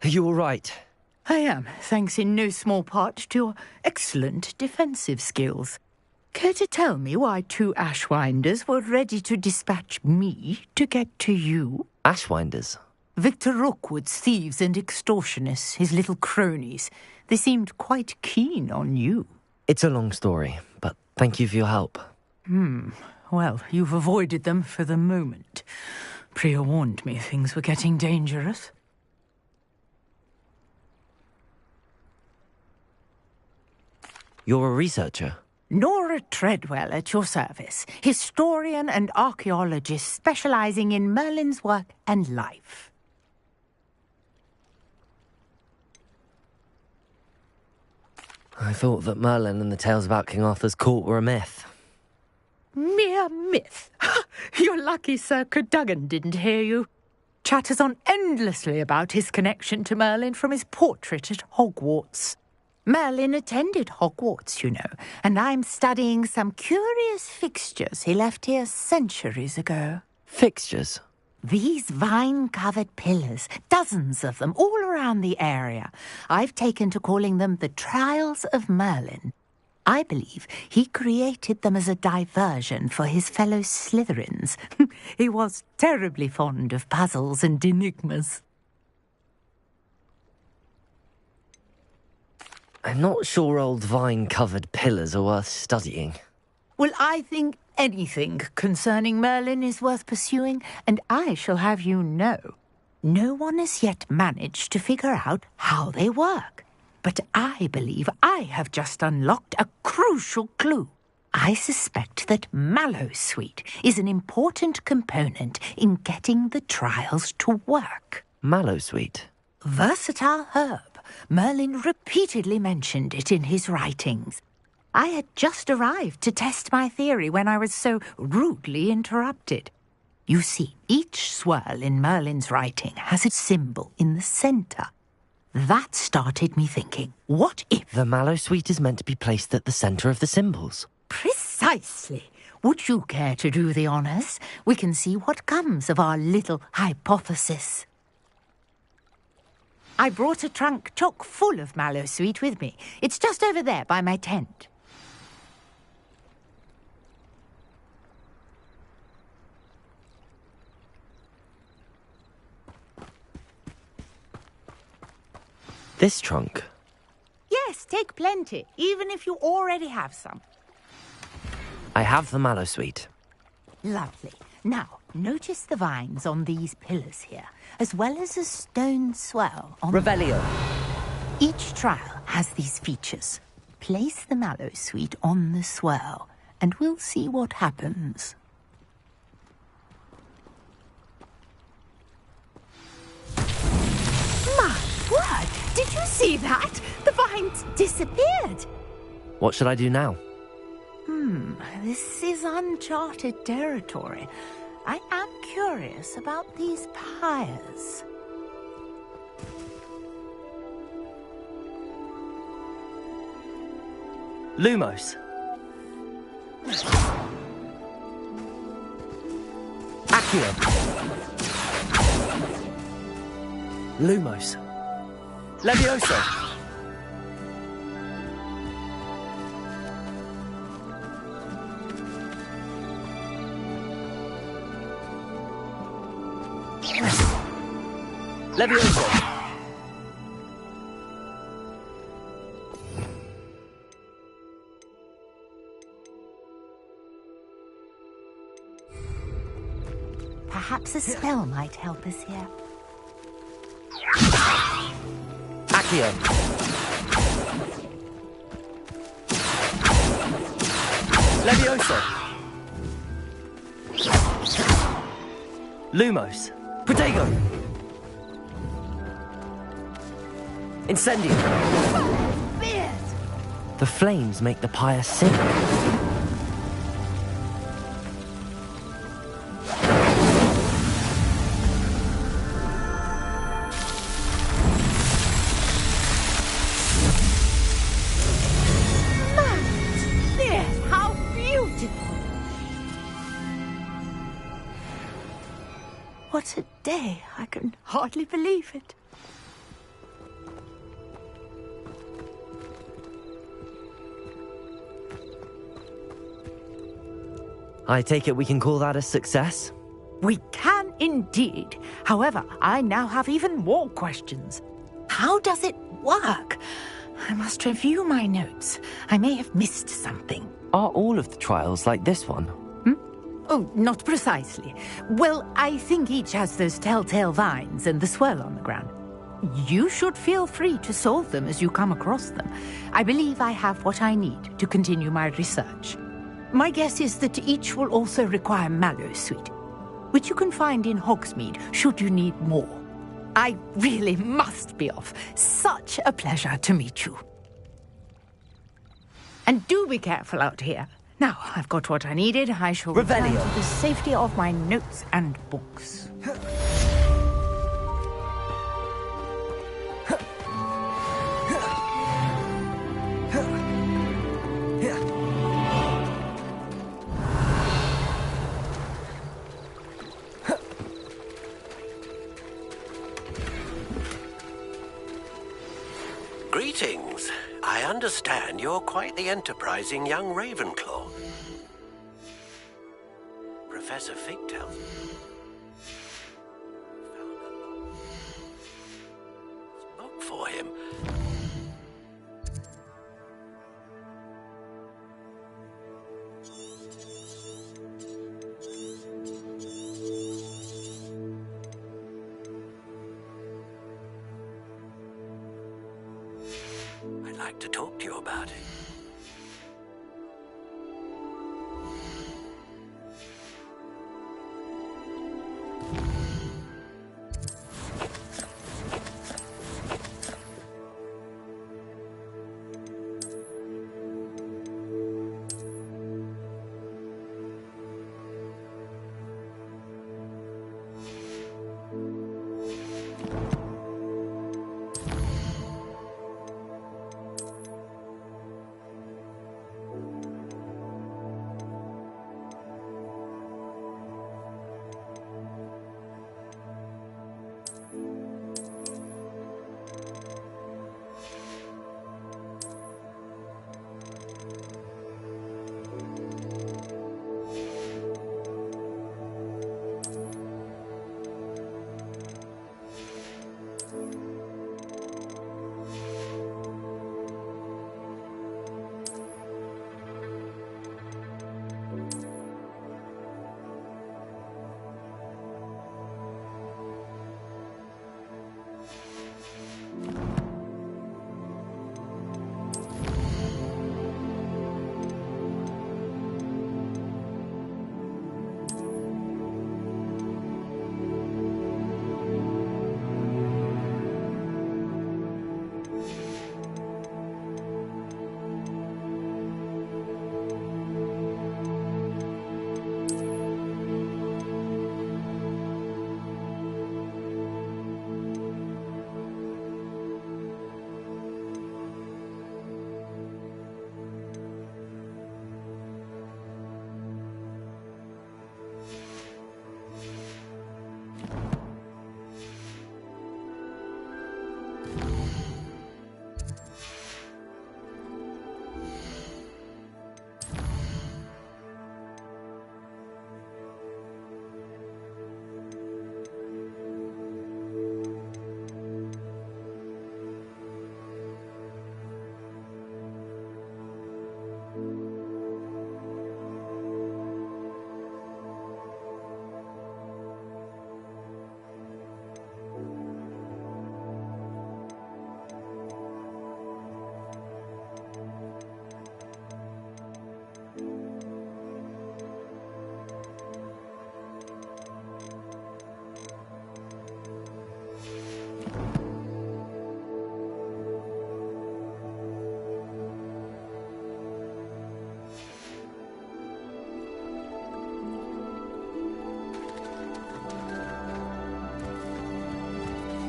Are you all right? I am, thanks in no small part to your excellent defensive skills. Care to tell me why 2 Ashwinders were ready to dispatch me to get to you? Ashwinders? Victor Rookwood's thieves and extortionists, his little cronies. They seemed quite keen on you. It's a long story, but thank you for your help. Well, you've avoided them for the moment. Priya warned me things were getting dangerous. You're a researcher? Nora Treadwell at your service, historian and archaeologist specializing in Merlin's work and life. I thought that Merlin and the tales about King Arthur's court were a myth. Mere myth. You're lucky Sir Cadogan didn't hear you. Chatters on endlessly about his connection to Merlin from his portrait at Hogwarts. Merlin attended Hogwarts, you know, and I'm studying some curious fixtures he left here centuries ago. Fixtures? These vine-covered pillars, dozens of them, all around the area. I've taken to calling them the Trials of Merlin. I believe he created them as a diversion for his fellow Slytherins. He was terribly fond of puzzles and enigmas. I'm not sure old vine-covered pillars are worth studying. Well, I think anything concerning Merlin is worth pursuing, and I shall have you know, no one has yet managed to figure out how they work. But I believe I have just unlocked a crucial clue. I suspect that mallowsweet is an important component in getting the trials to work. Mallowsweet? Versatile herb. Merlin repeatedly mentioned it in his writings. I had just arrived to test my theory when I was so rudely interrupted. You see, each swirl in Merlin's writing has a symbol in the centre. That started me thinking, what if... The mallowsweet is meant to be placed at the centre of the symbols. Precisely. Would you care to do the honours? We can see what comes of our little hypothesis. I brought a trunk chock full of mallowsweet with me. It's just over there by my tent. This trunk? Yes, take plenty, even if you already have some. I have the mallowsweet. Lovely. Now, notice the vines on these pillars here, as well as a stone swell on... Revelio. Each trial has these features. Place the mallowsweet on the swell, and we'll see what happens. My word! Did you see that? The vines disappeared. What should I do now? This is uncharted territory. I am curious about these pyres. Lumos. Accio. Lumos. Levioso. Levioso. Perhaps a spell might help us here. Accio. Levioso. Lumos. Protego. Incendio. The flames make the pyre sink. How beautiful! What a day! I can hardly believe it. I take it we can call that a success? We can indeed. However, I now have even more questions. How does it work? I must review my notes. I may have missed something. Are all of the trials like this one? Oh, not precisely. Well, I think each has those telltale vines and the swirl on the ground. You should feel free to solve them as you come across them. I believe I have what I need to continue my research. My guess is that each will also require mallowsweet, which you can find in Hogsmeade should you need more. I really must be off. Such a pleasure to meet you. And do be careful out here. Now, I've got what I needed. I shall return to the safety of my notes and books. Greetings. I understand you're quite the enterprising young Ravenclaw. Professor Fig tells me. Spoke for him. I'd like to talk to you about it.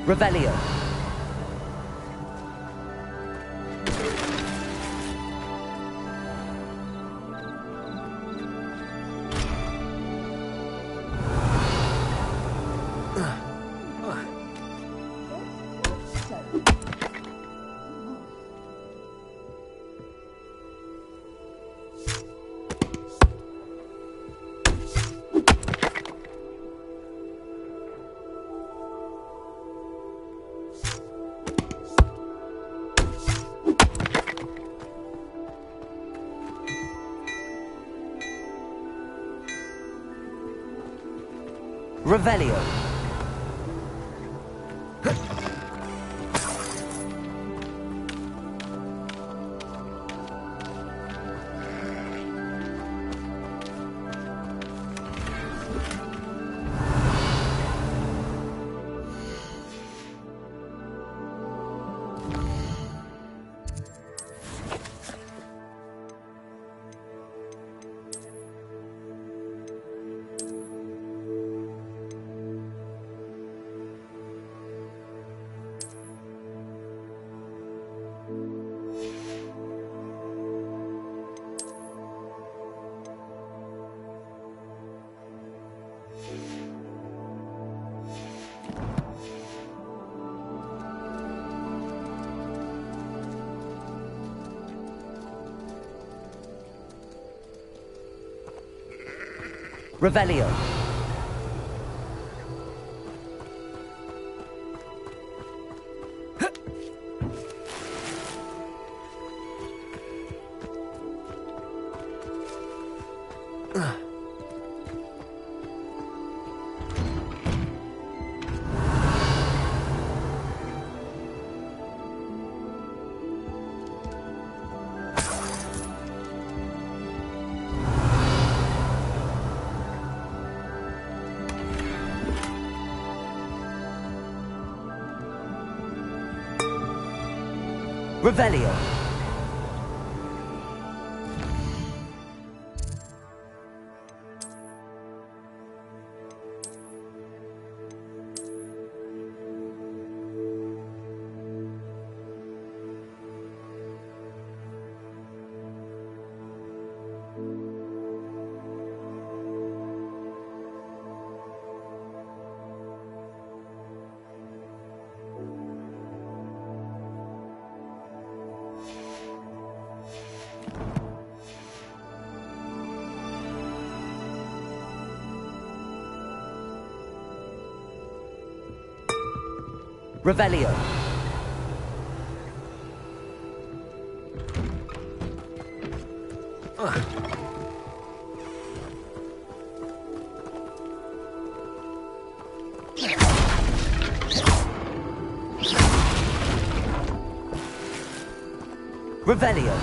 Revelio. Revelio. Revelio. Revelio. Revelio. Revelio.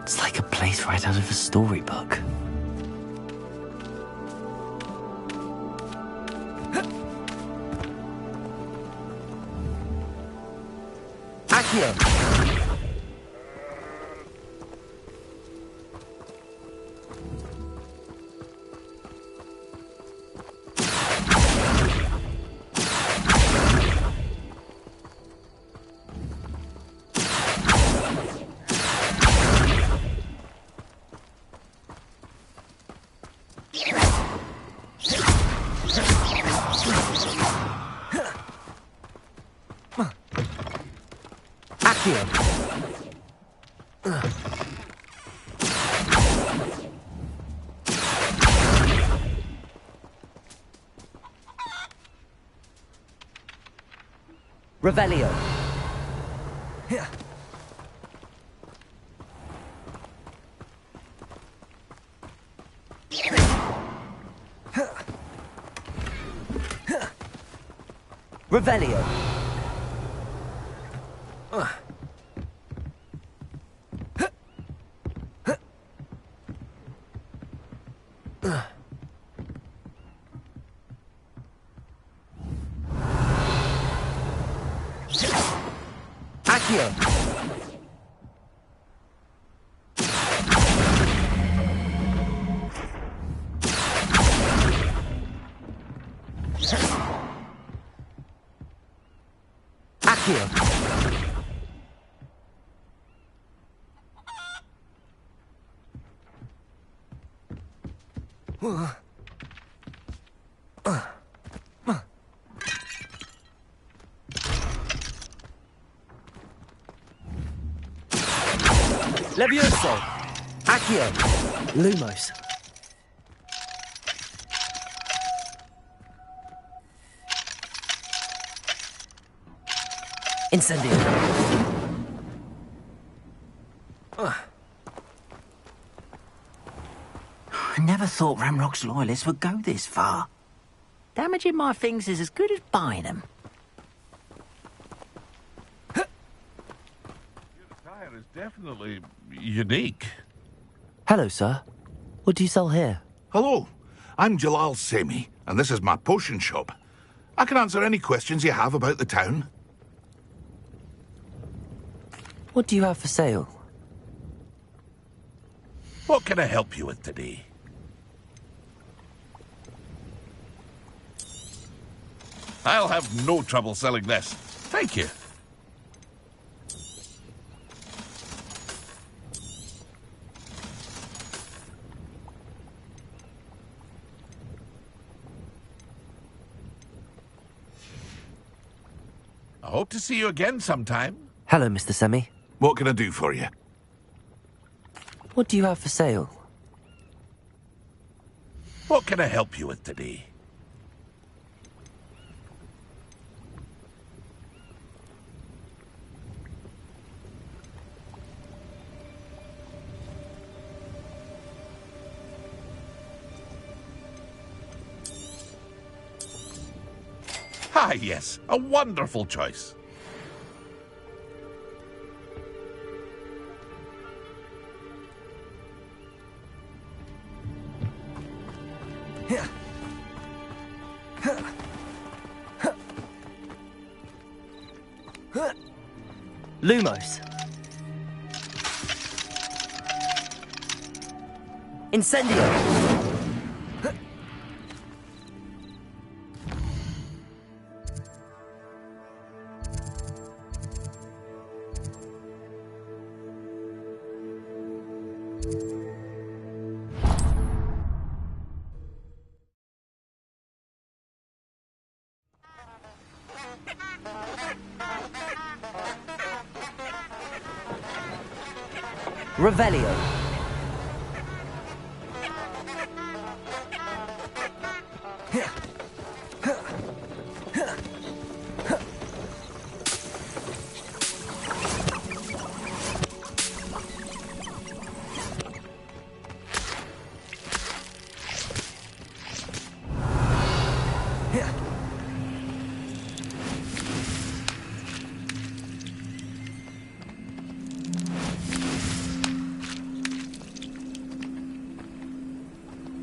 It's like a place right out of a storybook. Accio. Revelio. Revelio. Accio! Accio! Levioso! Accio! Lumos! Incendio! I never thought Ramrock's loyalists would go this far. Damaging my things is as good as buying them. Attire is definitely unique. Hello, sir. What do you sell here? Hello, I'm Jalal Semi, and this is my potion shop. I can answer any questions you have about the town. What do you have for sale? What can I help you with today? I'll have no trouble selling this. Thank you. I hope to see you again sometime. Hello, Mr. Semi. What can I do for you? What do you have for sale? What can I help you with today? Ah, yes, a wonderful choice. Lumos. Incendio. Revelio.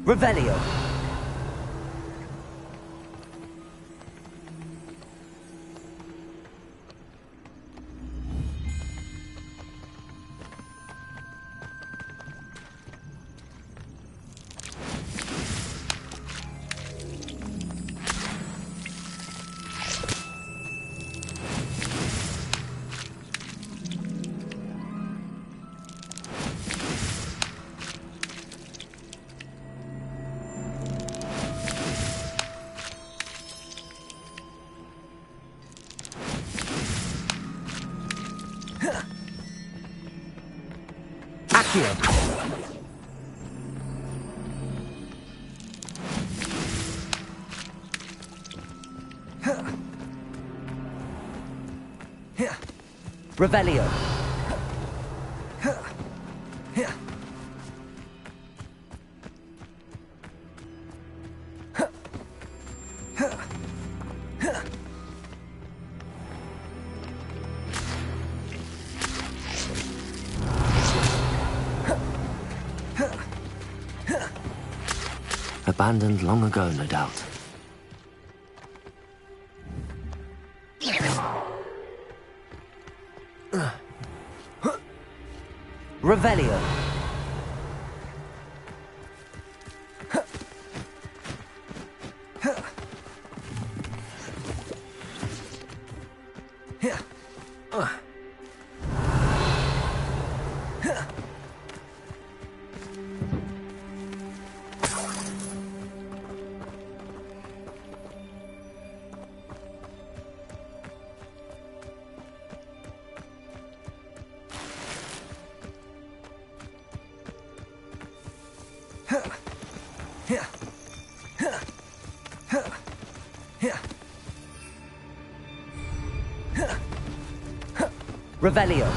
Revelio. Revelio. Abandoned long ago, no doubt. Revelio. Revelio.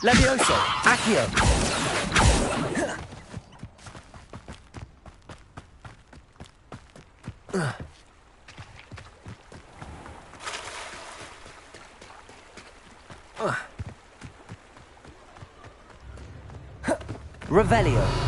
Levioso. Accio. Revelio.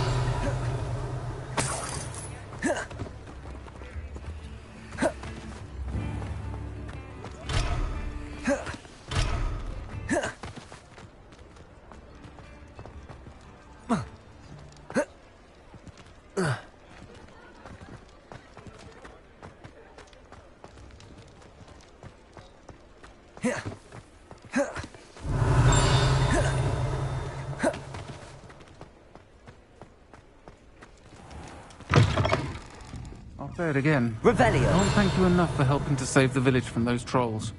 I'll say it again. Revelio. I can't thank you enough for helping to save the village from those trolls.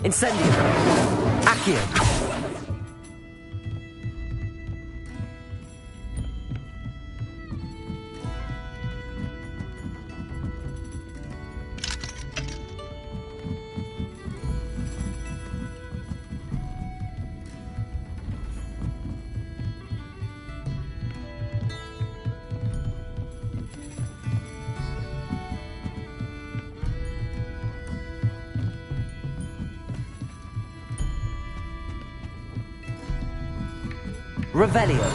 Incendio. Accio. Revelio.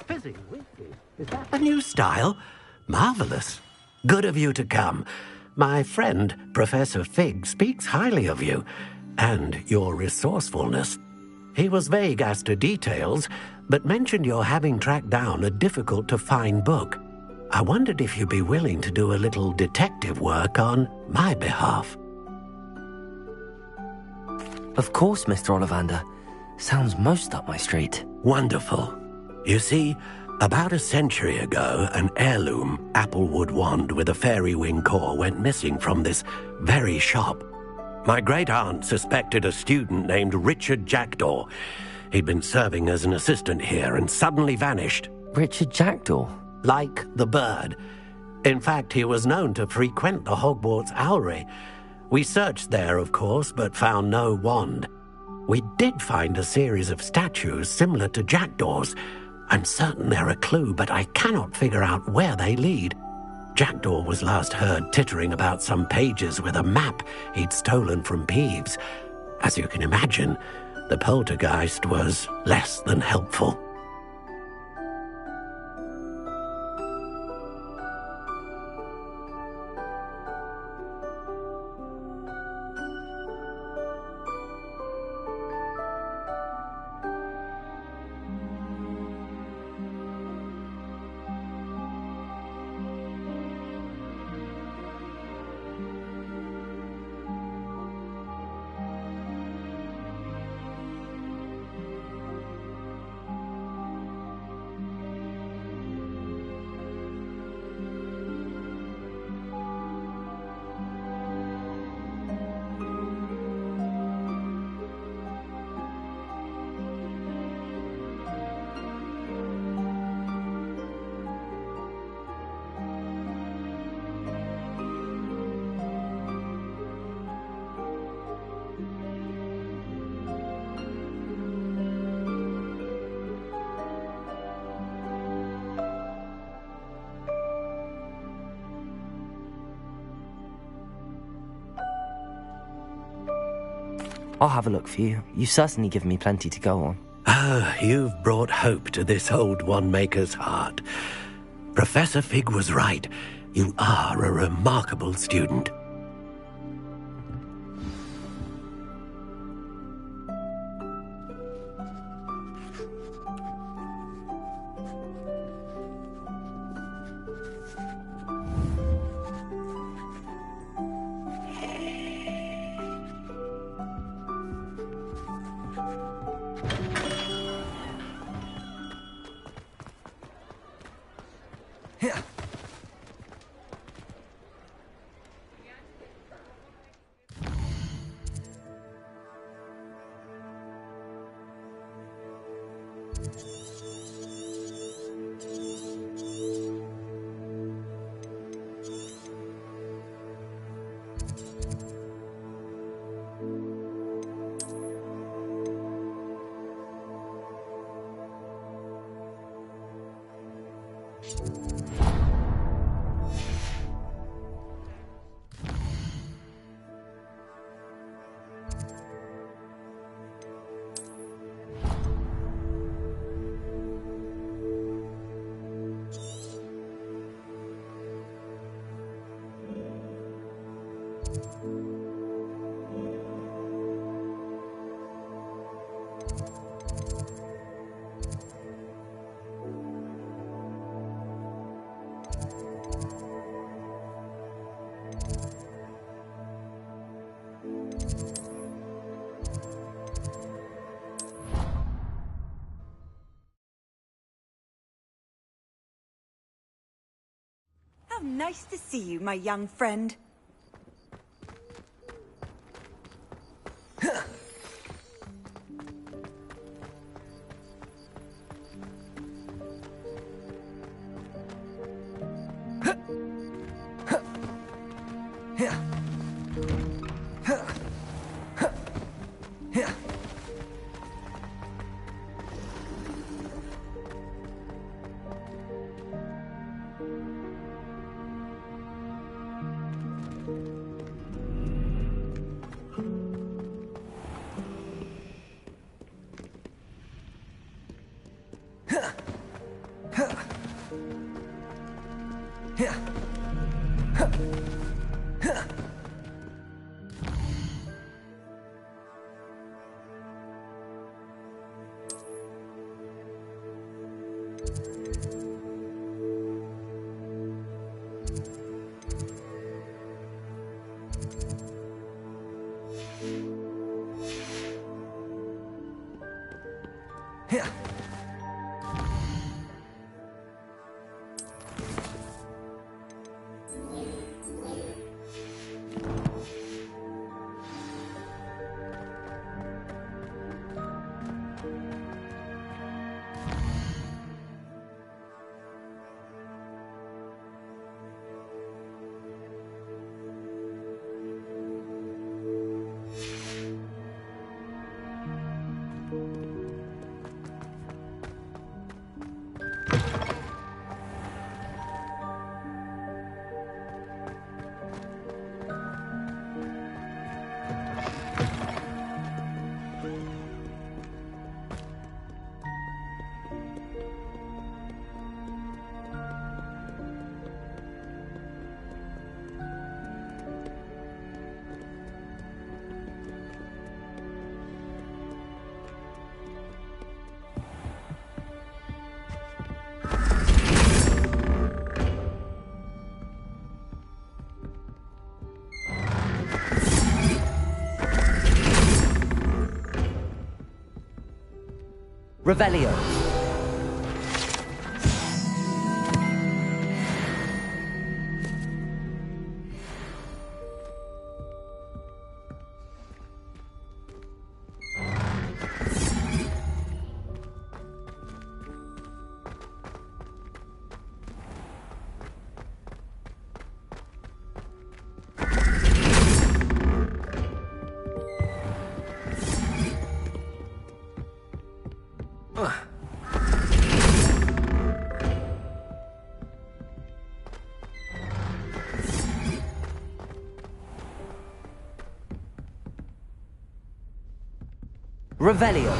Fizzing whiskey? Is that a new style? Marvelous. Good of you to come. My friend, Professor Fig, speaks highly of you and your resourcefulness. He was vague as to details, but mentioned your having tracked down a difficult-to-find book. I wondered if you'd be willing to do a little detective work on my behalf. Of course, Mr. Ollivander. Sounds most up my street. Wonderful. You see, about a century ago, an heirloom applewood wand with a fairy wing core went missing from this very shop. My great-aunt suspected a student named Richard Jackdaw. He'd been serving as an assistant here and suddenly vanished. Richard Jackdaw? Like the bird. In fact, he was known to frequent the Hogwarts Owlery. We searched there, of course, but found no wand. We did find a series of statues similar to Jackdaw's. I'm certain they're a clue, but I cannot figure out where they lead. Jackdaw was last heard tittering about some pages with a map he'd stolen from Peeves. As you can imagine, the poltergeist was less than helpful. I'll have a look for you. You've certainly given me plenty to go on. Ah, you've brought hope to this old one-maker's heart. Professor Fig was right. You are a remarkable student. How nice to see you, my young friend. Revelio. Revelio.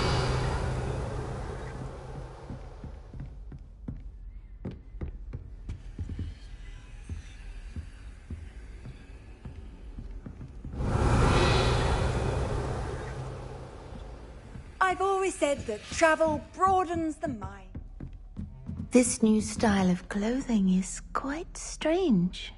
I've always said that travel broadens the mind. This new style of clothing is quite strange.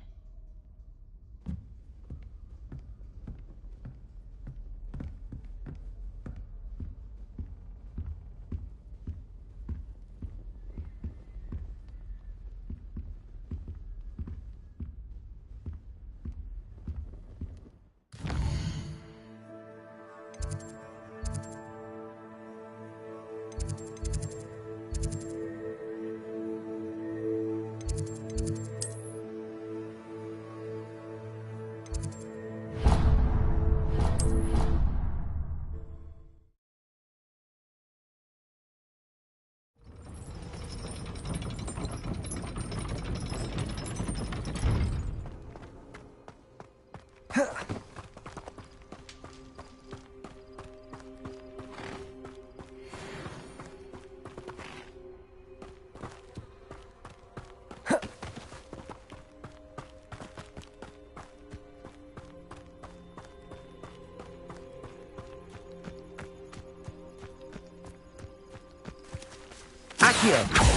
Accio.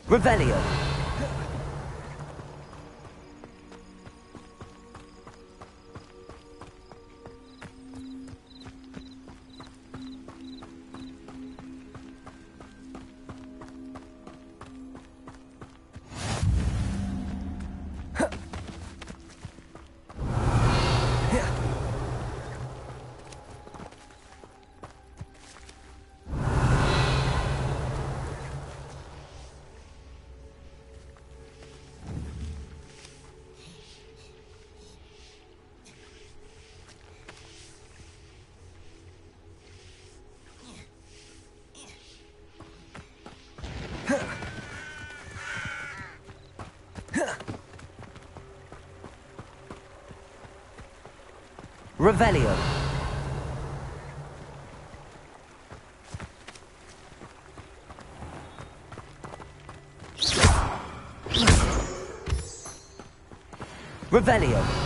Revelio. Revelio. Revelio.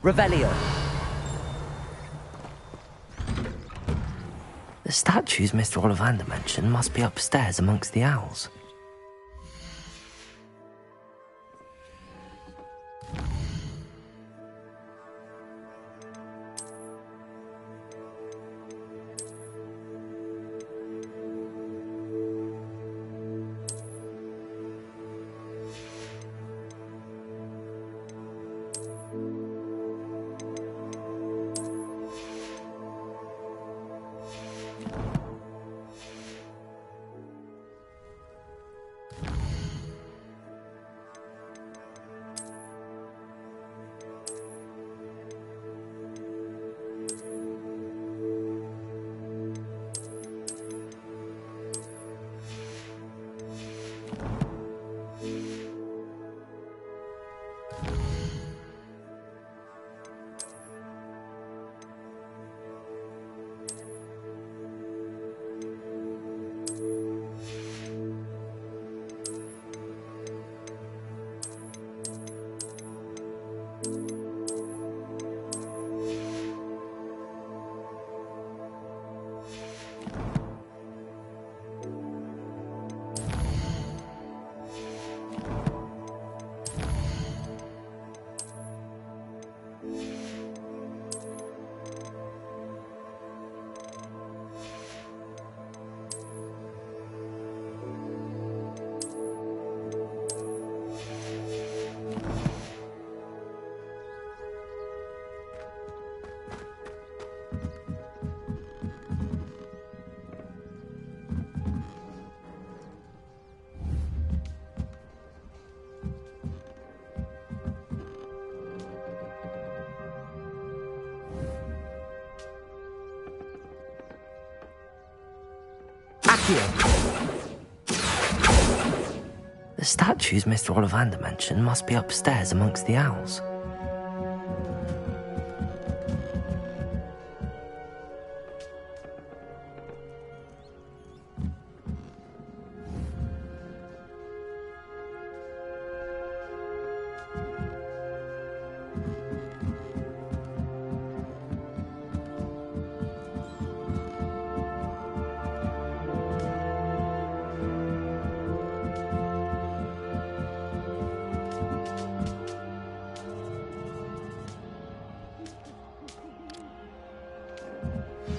Revelio. The statues Mr. Ollivander mentioned must be upstairs amongst the owls. The statues Mr. Ollivander mentioned must be upstairs amongst the owls.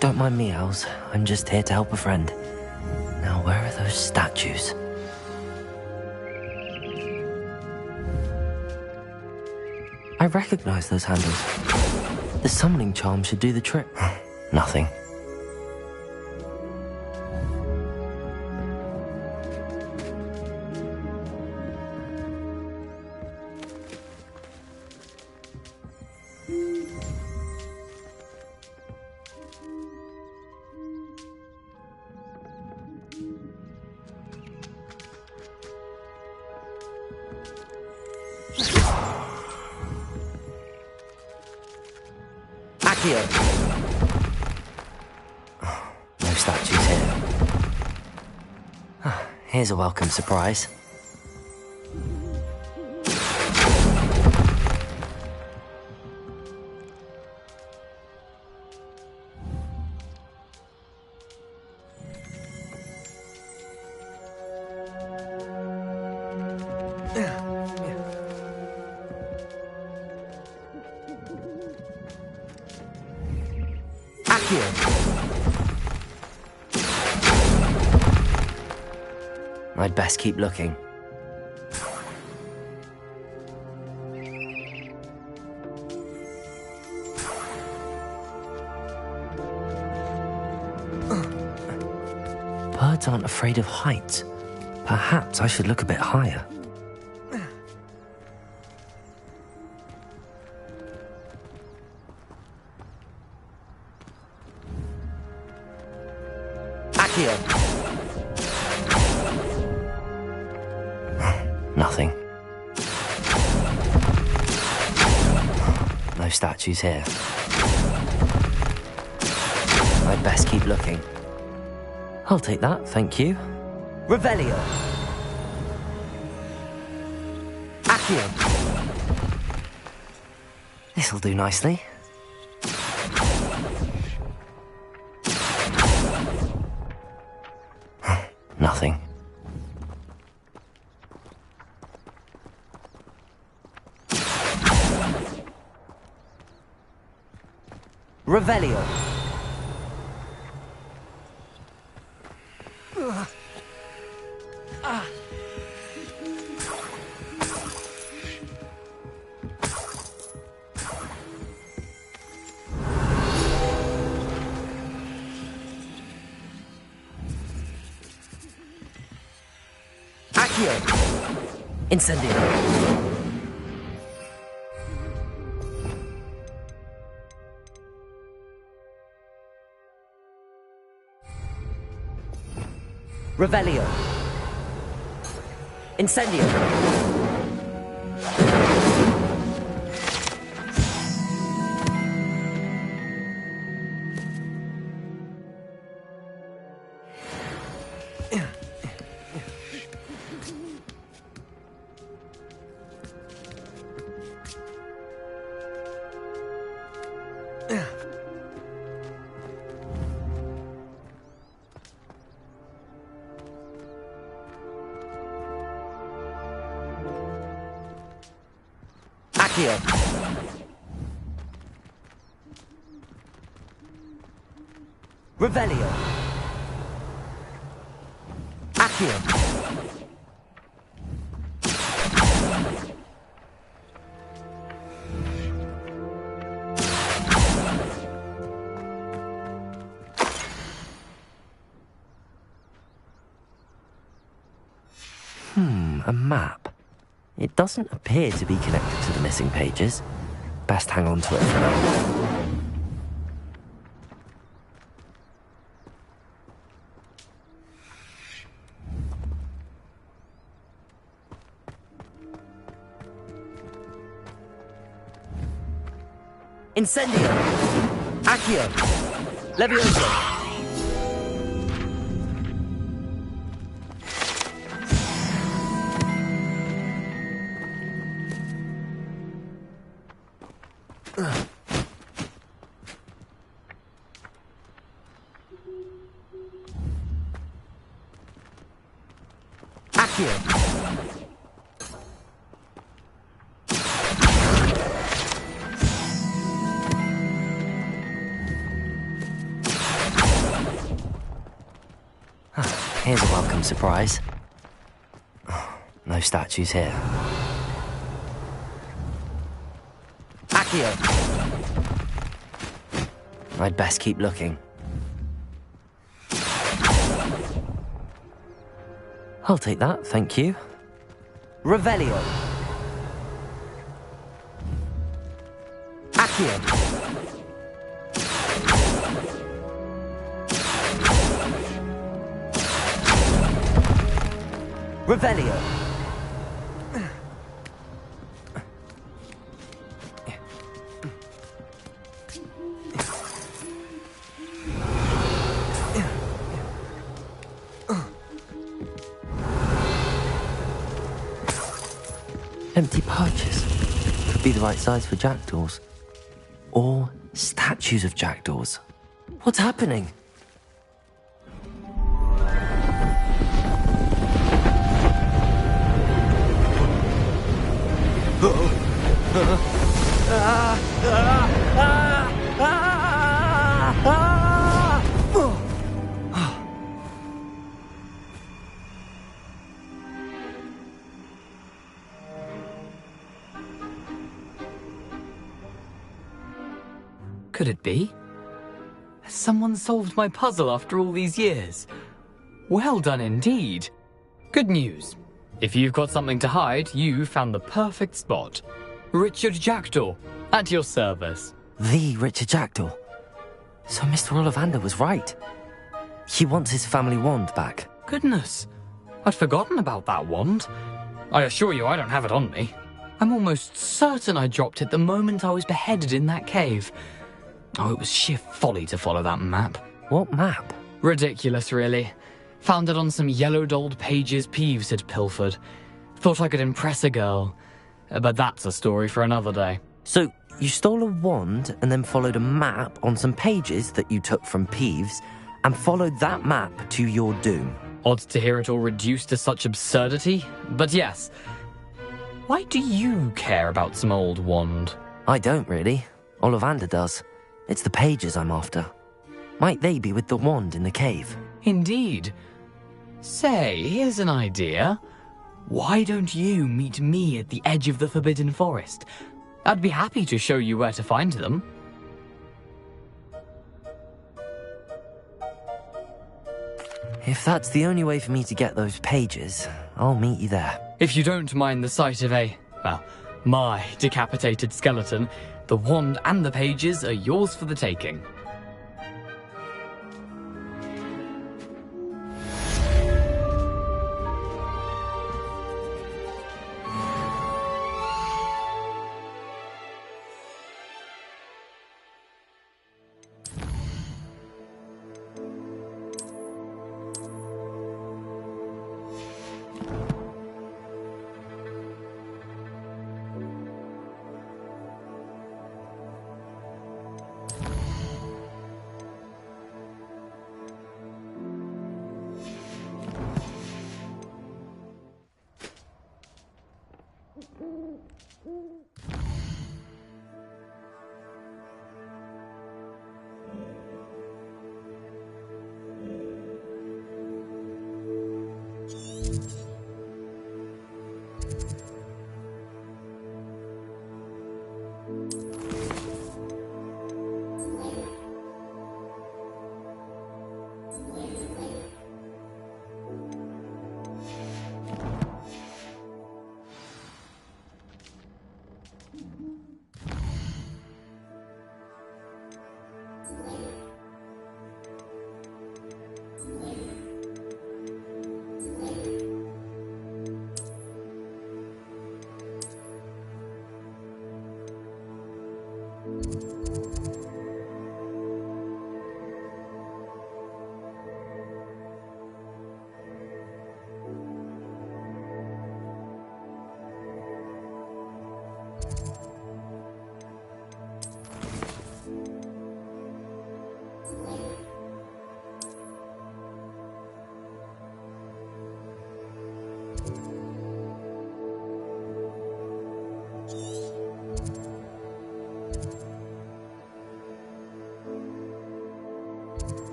Don't mind me, owls. I'm just here to help a friend. Now, where are those statues? I recognize those handles. The summoning charm should do the trick. Nothing. No statues here. Here's a welcome surprise. I'd best keep looking. Birds aren't afraid of heights. Perhaps I should look a bit higher. Nothing. No statues here. I'd best keep looking. I'll take that, thank you. Revelio. Accio. This'll do nicely. Nothing. Revelio. Accio. Incendio. Revelio. Incendio. Accio. Revelio. Accio. A map. It doesn't appear to be connected to the missing pages. Best hang on to it for now. Incendio! Accio! Levioso! Here's a welcome surprise. No statues here. Accio! I'd best keep looking. I'll take that, thank you. Revelio! Accio! Revelio! Empty pouches. Could be the right size for jackdaws. Or statues of jackdaws. What's happening? Could it be? Has someone solved my puzzle after all these years? Well done indeed. Good news. If you've got something to hide, you found the perfect spot. Richard Jackdaw, at your service. The Richard Jackdaw. So Mr. Ollivander was right. He wants his family wand back. Goodness, I'd forgotten about that wand. I assure you I don't have it on me. I'm almost certain I dropped it the moment I was beheaded in that cave. Oh, it was sheer folly to follow that map. What map? Ridiculous, really. Found it on some yellowed old pages Peeves had pilfered. Thought I could impress a girl. But that's a story for another day. So, you stole a wand and then followed a map on some pages that you took from Peeves and followed that map to your doom. Odd to hear it all reduced to such absurdity, but yes. Why do you care about some old wand? I don't really. Ollivander does. It's the pages I'm after. Might they be with the wand in the cave? Indeed. Say, here's an idea. Why don't you meet me at the edge of the Forbidden Forest? I'd be happy to show you where to find them. If that's the only way for me to get those pages, I'll meet you there. If you don't mind the sight of my decapitated skeleton, the wand and the pages are yours for the taking.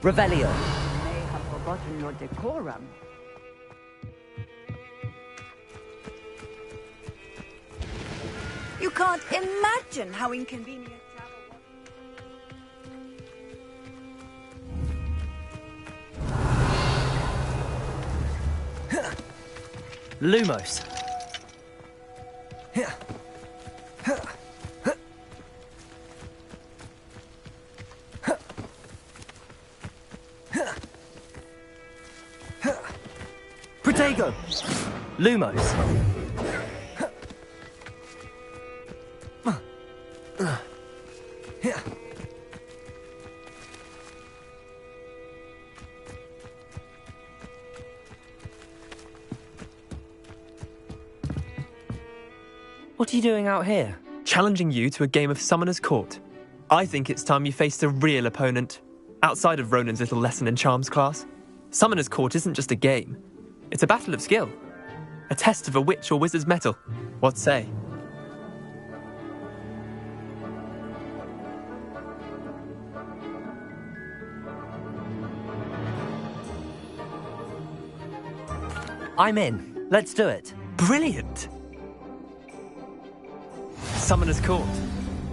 Revelio. You may have forgotten your decorum. You can't imagine how inconvenient travel was. Lumos. Protego. Lumos. What are you doing out here? Challenging you to a game of Summoner's Court. I think it's time you faced a real opponent, outside of Ronan's little lesson in charms class. Summoner's Court isn't just a game. It's a battle of skill. A test of a witch or wizard's mettle. What say? I'm in. Let's do it. Brilliant! Summoner's Court.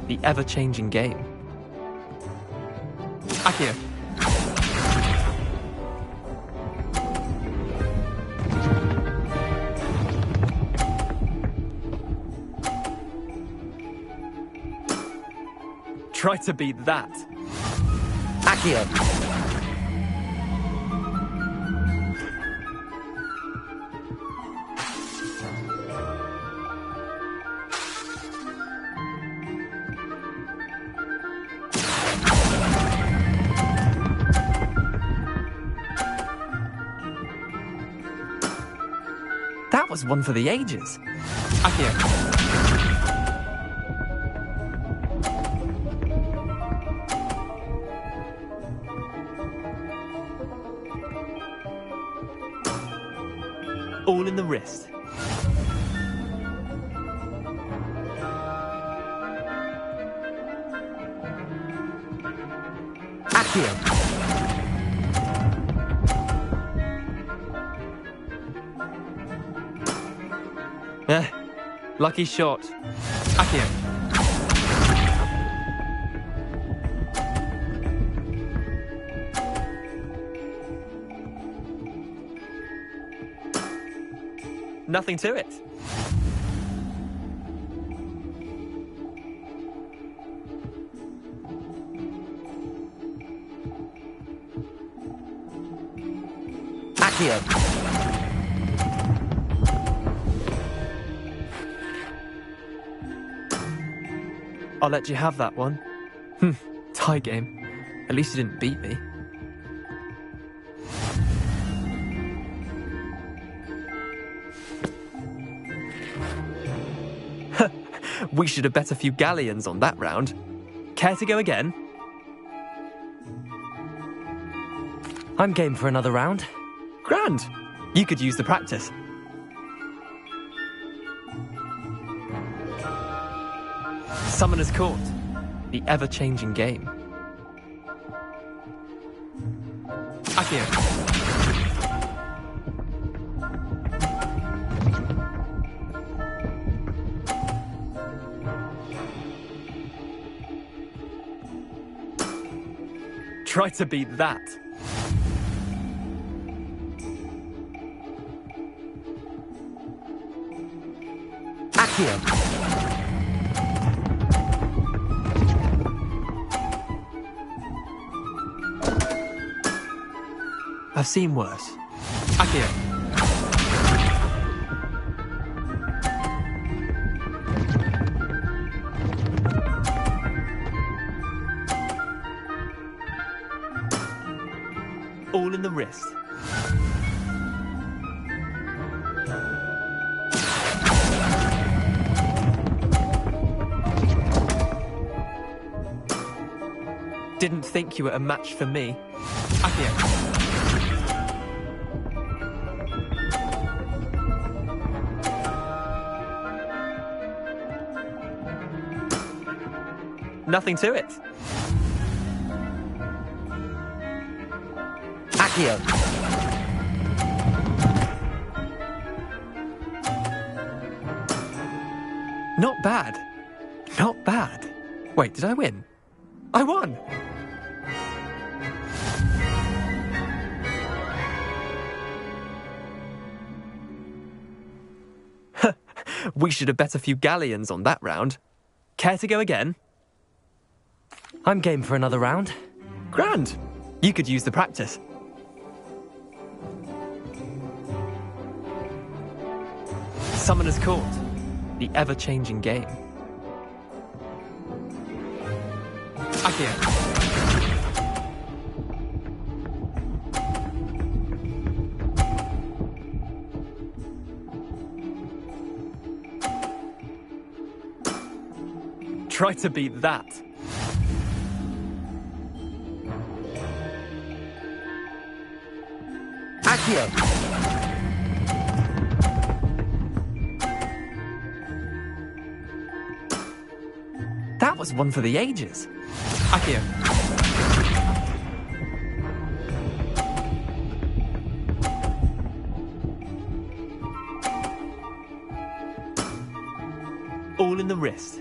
The ever-changing game. Akio. Try to beat that. Akio. That was one for the ages. Akio. All in the wrist. Akio. Lucky shot. Akio. Nothing to it. Akio. I'll let you have that one. Tie game. At least you didn't beat me. We should have bet a few galleons on that round. Care to go again? I'm game for another round. Grand. You could use the practice. Summoner's Court. The ever-changing game. Accio. Try to beat that. Accio. I've seen worse. Accio. All in the wrist. Didn't think you were a match for me. Accio. Nothing to it. Accio. Not bad. Not bad. Wait, did I win? I won! We should have bet a few galleons on that round. Care to go again? I'm game for another round. Grand. You could use the practice. Summoner's Court. The ever-changing game. Accio. Try to beat that. Accio. That was one for the ages. Accio. All in the wrist.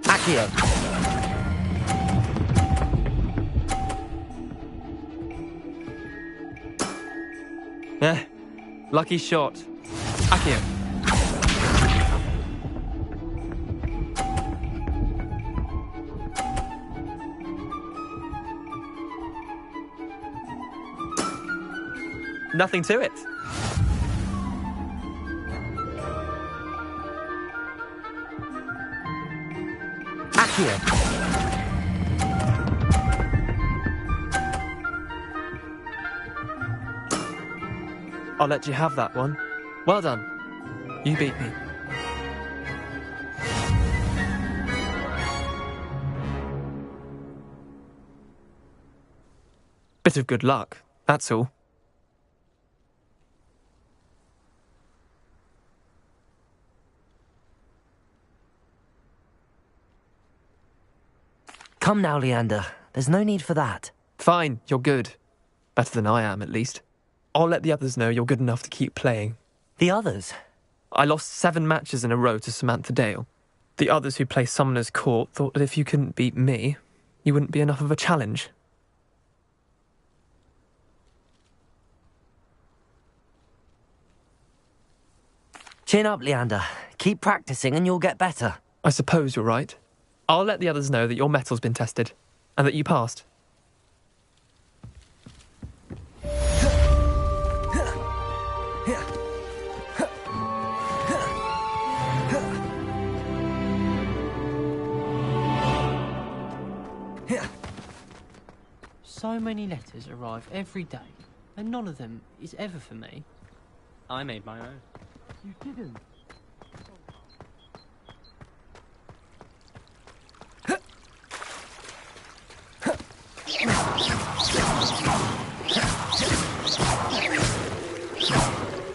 Accio. Lucky shot. Accio. Nothing to it. Accio. I'll let you have that one. Well done. You beat me. Bit of good luck, that's all. Come now, Leander. There's no need for that. Fine, you're good. Better than I am, at least. I'll let the others know you're good enough to keep playing. The others? I lost 7 matches in a row to Samantha Dale. The others who play Summoner's Court thought that if you couldn't beat me, you wouldn't be enough of a challenge. Chin up, Leander. Keep practicing and you'll get better. I suppose you're right. I'll let the others know that your metal's been tested, and that you passed. So many letters arrive every day, and none of them is ever for me. I made my own. You didn't.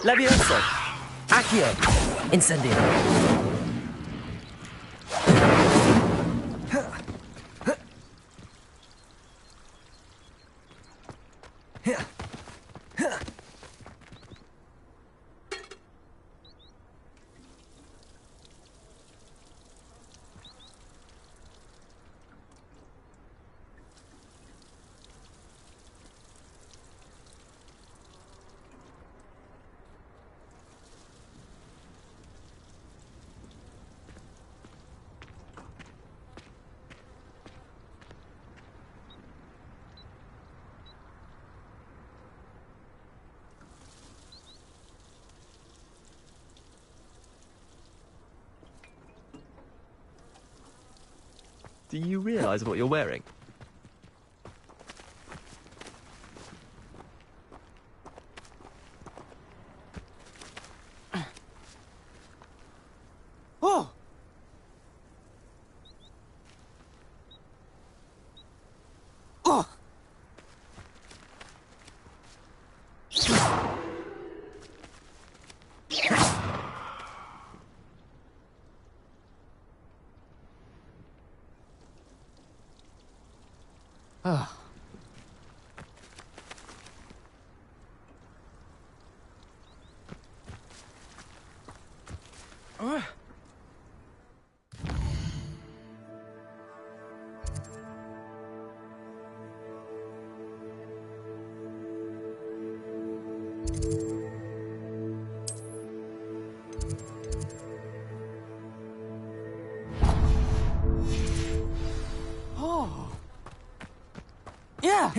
Levioso! Accio! Incendio! Do you realise what you're wearing? Oh! Oh! Ah. Oh! Yeah!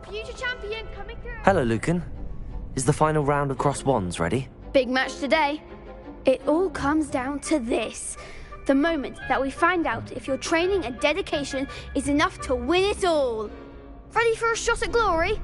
Future champion coming through. Hello, Lucan. Is the final round of Cross Wands ready? Big match today. It all comes down to this. The moment that we find out if your training and dedication is enough to win it all. Ready for a shot at glory?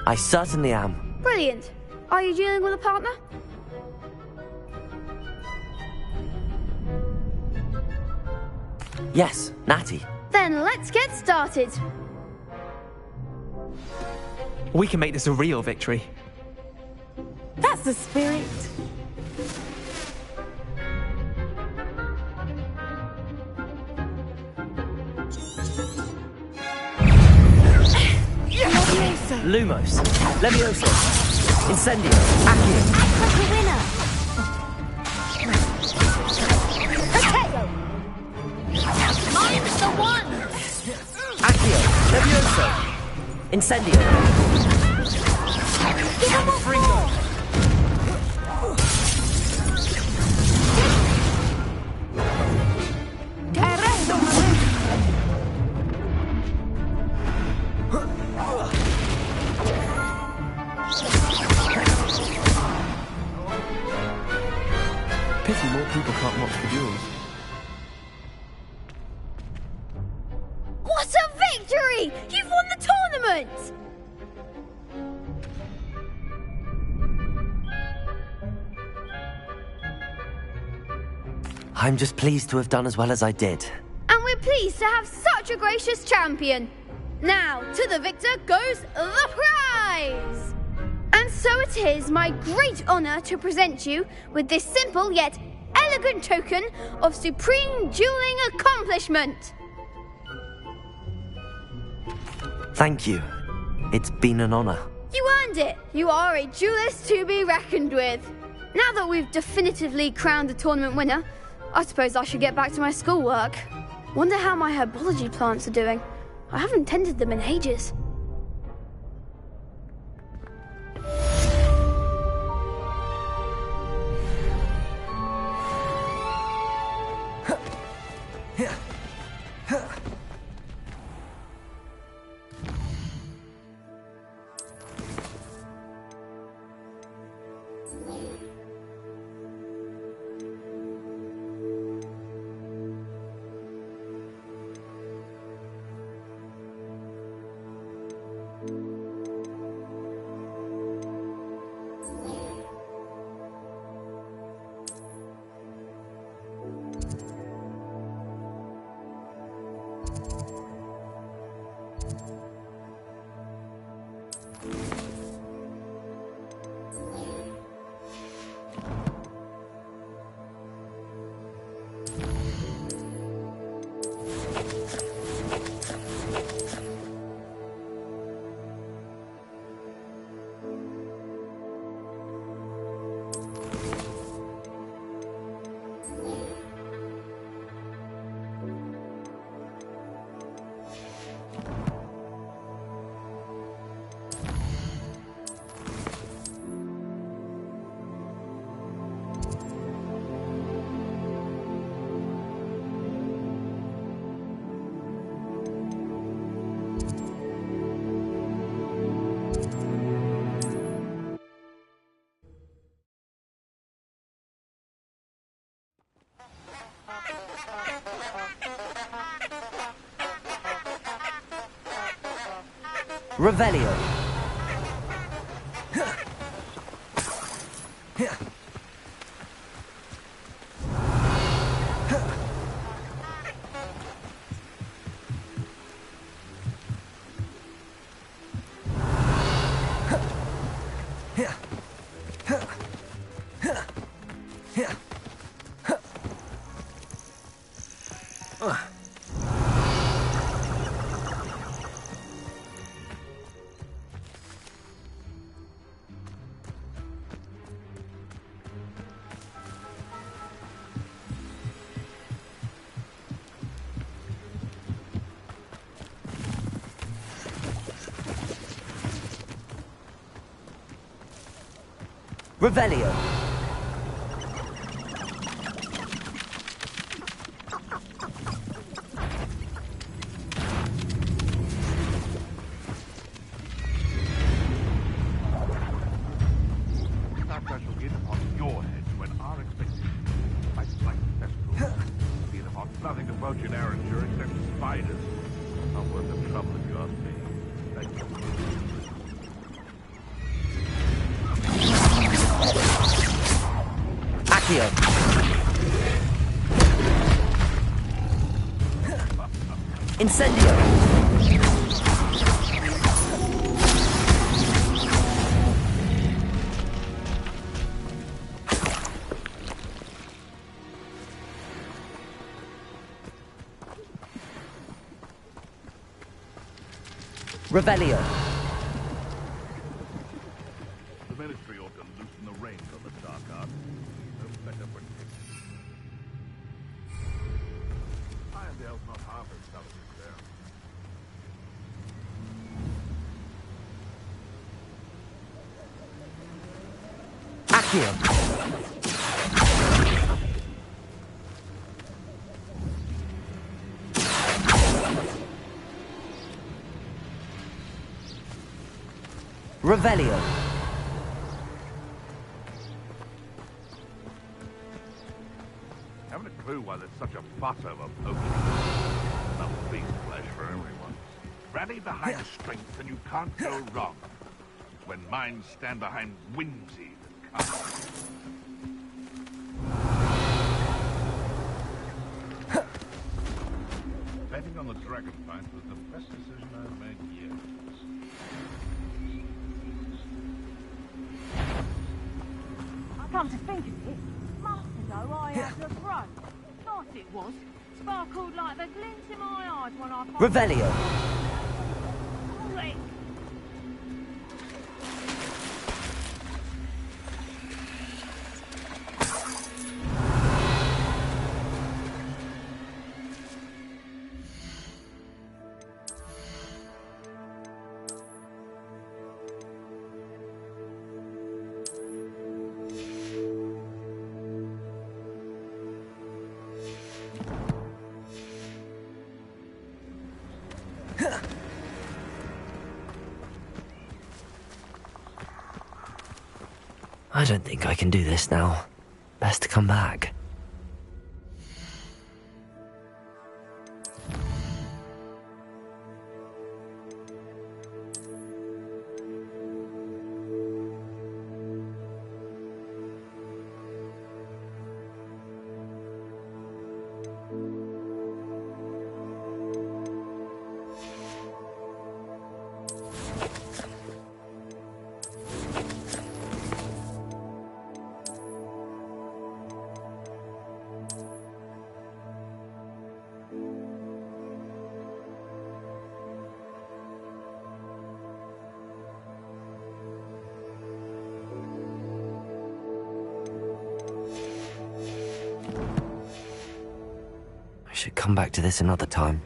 I certainly am. Brilliant. Are you dealing with a partner? Yes, Natty. Then let's get started. We can make this a real victory. That's the spirit. Lumos. Levioso. Incendio. Accio. Mine's the one! Accio. Levioso. Incendio. Fringo. Pity more people can't watch the duels. What a victory! You've won the tournament! I'm just pleased to have done as well as I did. And we're pleased to have such a gracious champion. Now, to the victor goes the prize! And so it is my great honor to present you with this simple yet elegant token of supreme dueling accomplishment. Thank you. It's been an honor. You earned it. You are a duelist to be reckoned with. Now that we've definitively crowned the tournament winner, I suppose I should get back to my schoolwork. Wonder how my herbology plants are doing. I haven't tended them in ages. Revelio. Revelio. That shall get upon your head when our expectations fight like festival. Be upon nothing about in Arranger except spiders. Not worth the trouble if you ask me. Thank you. Accio. Incendio. Revelio. The Ministry ought to loosen the reins on the dark arts. No better protected. Irondale's not half as tough as there. Accio. Revelio. Haven't a clue why there's such a fuss over poking. Enough beast flesh for everyone. Rally behind strength and you can't go wrong. When minds stand behind whimsy that can't. Betting on the dragon fight was the best decision I've made yet. Come to think of it, months ago I had a throw. Nice it was. Sparkled like the glint in my eyes when I... Revelio. I don't think I can do this now. Best to come back. I should come back to this another time.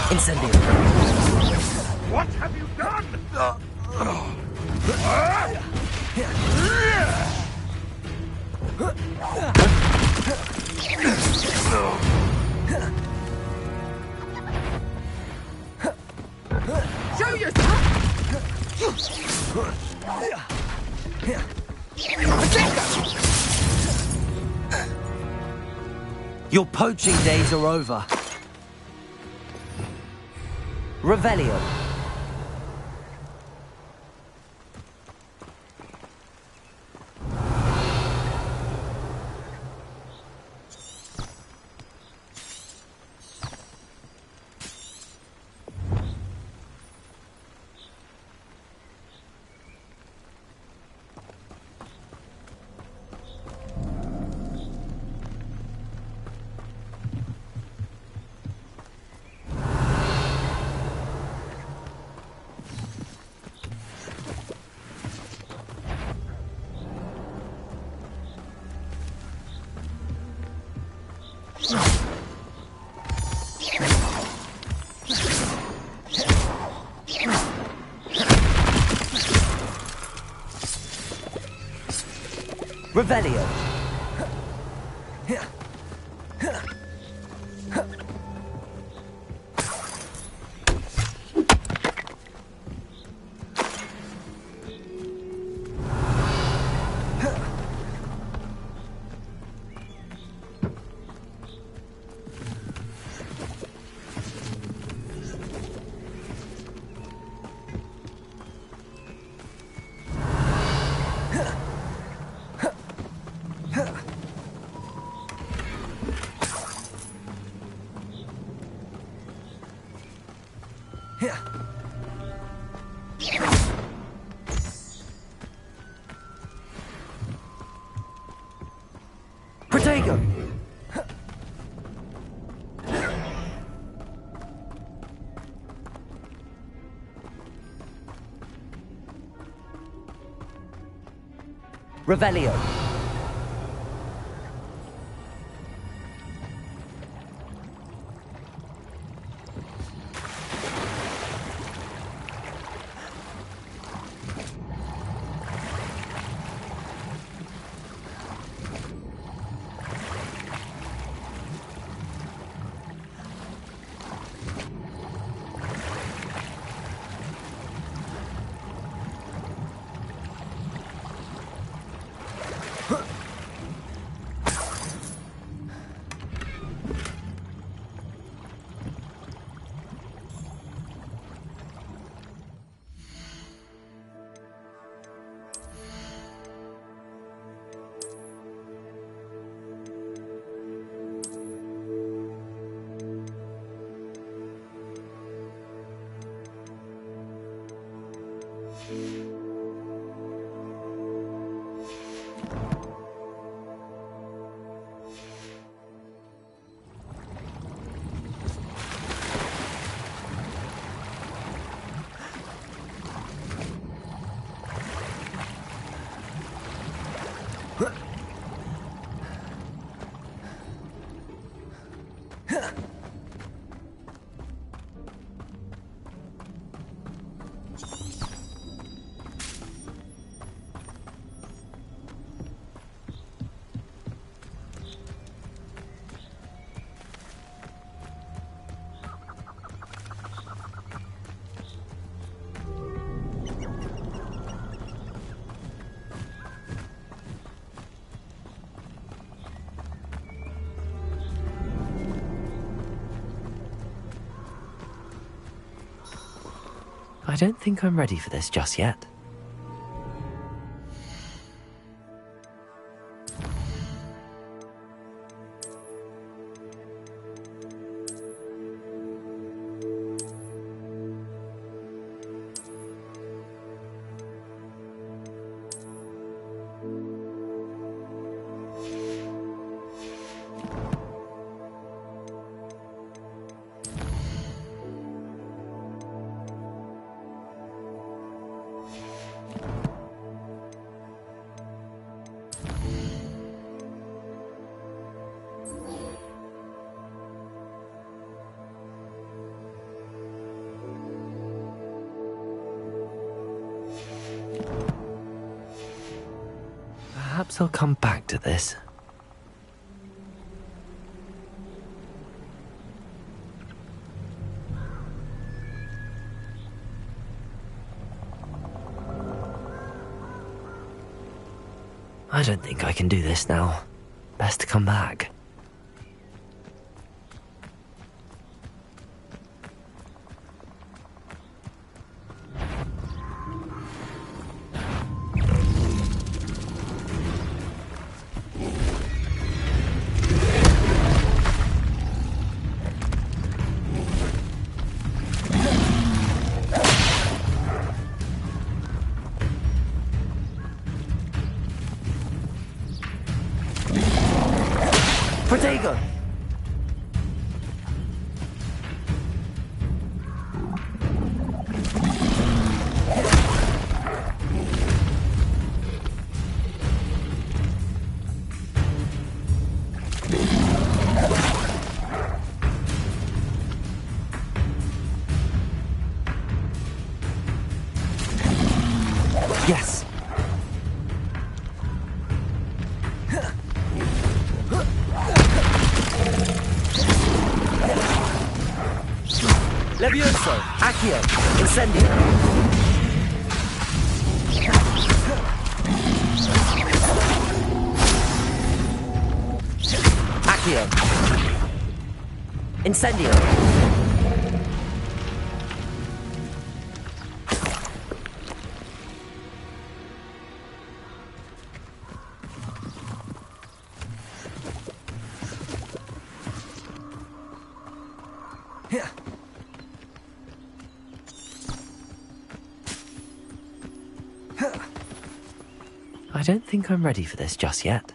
Incendio. What have you done? Show yourself! Your poaching days are over. Revelio. Revelio. Protego! Revelio. I don't think I'm ready for this just yet. Perhaps I'll come back to this. I don't think I can do this now. Best to come back. Protego! Levioso! Accio! Incendio! Accio! Incendio! I don't think I'm ready for this just yet.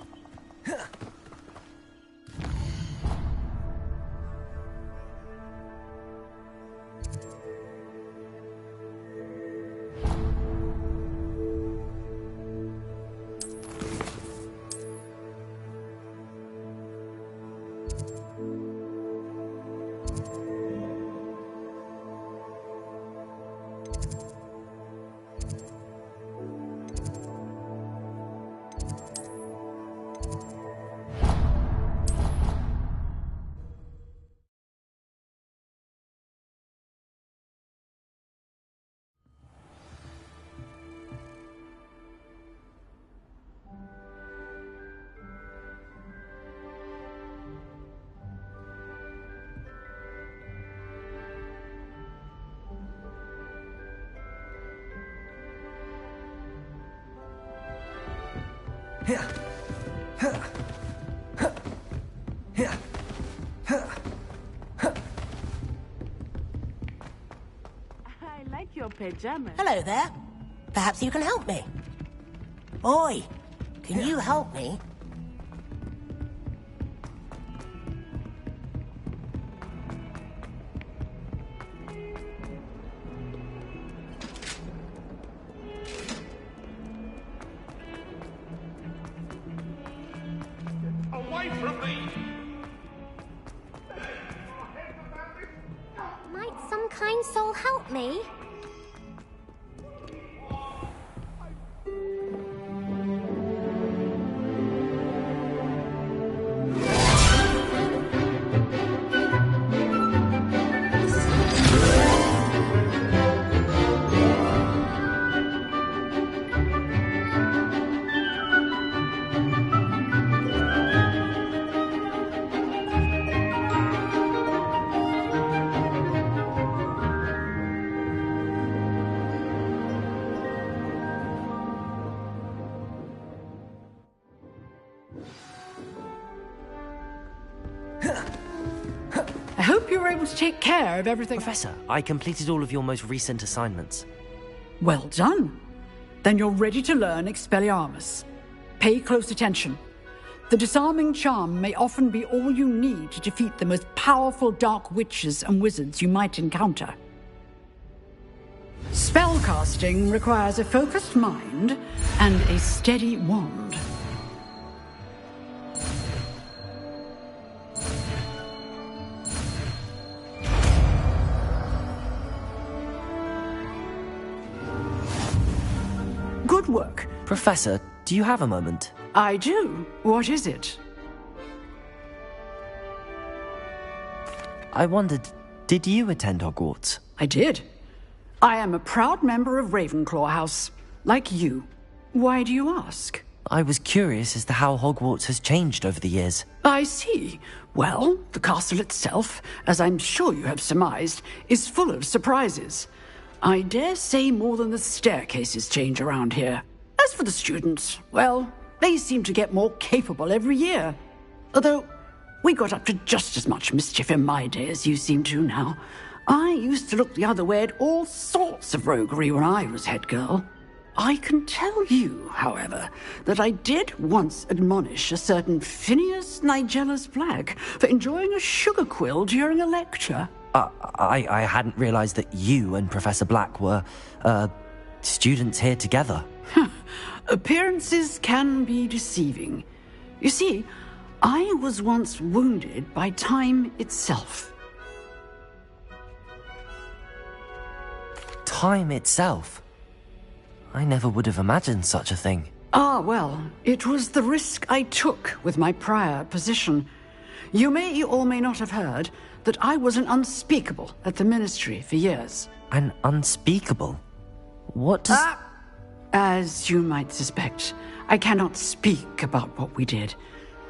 I like your pajamas. Hello there. Perhaps you can help me. Boy, can you help me? Away from me! Might some kind soul help me? I hope you were able to take care of everything. Professor, I completed all of your most recent assignments. Well done. Then you're ready to learn Expelliarmus. Pay close attention. The disarming charm may often be all you need to defeat the most powerful dark witches and wizards you might encounter. Spellcasting requires a focused mind and a steady wand. Good work. Professor, do you have a moment? I do. What is it? I wondered, did you attend Hogwarts? I did. I am a proud member of Ravenclaw House, like you. Why do you ask? I was curious as to how Hogwarts has changed over the years. I see. Well, the castle itself, as I'm sure you have surmised, is full of surprises. I dare say more than the staircases change around here. As for the students, well, they seem to get more capable every year. Although, we got up to just as much mischief in my day as you seem to now. I used to look the other way at all sorts of roguery when I was head girl. I can tell you, however, that I did once admonish a certain Phineas Nigellus Black for enjoying a sugar quill during a lecture. I hadn't realized that you and Professor Black were, students here together. Appearances can be deceiving. You see, I was once wounded by time itself. Time itself? I never would have imagined such a thing. Ah, well, it was the risk I took with my prior position. You may or may not have heard that I was an unspeakable at the Ministry for years. An unspeakable? What does... As you might suspect, I cannot speak about what we did.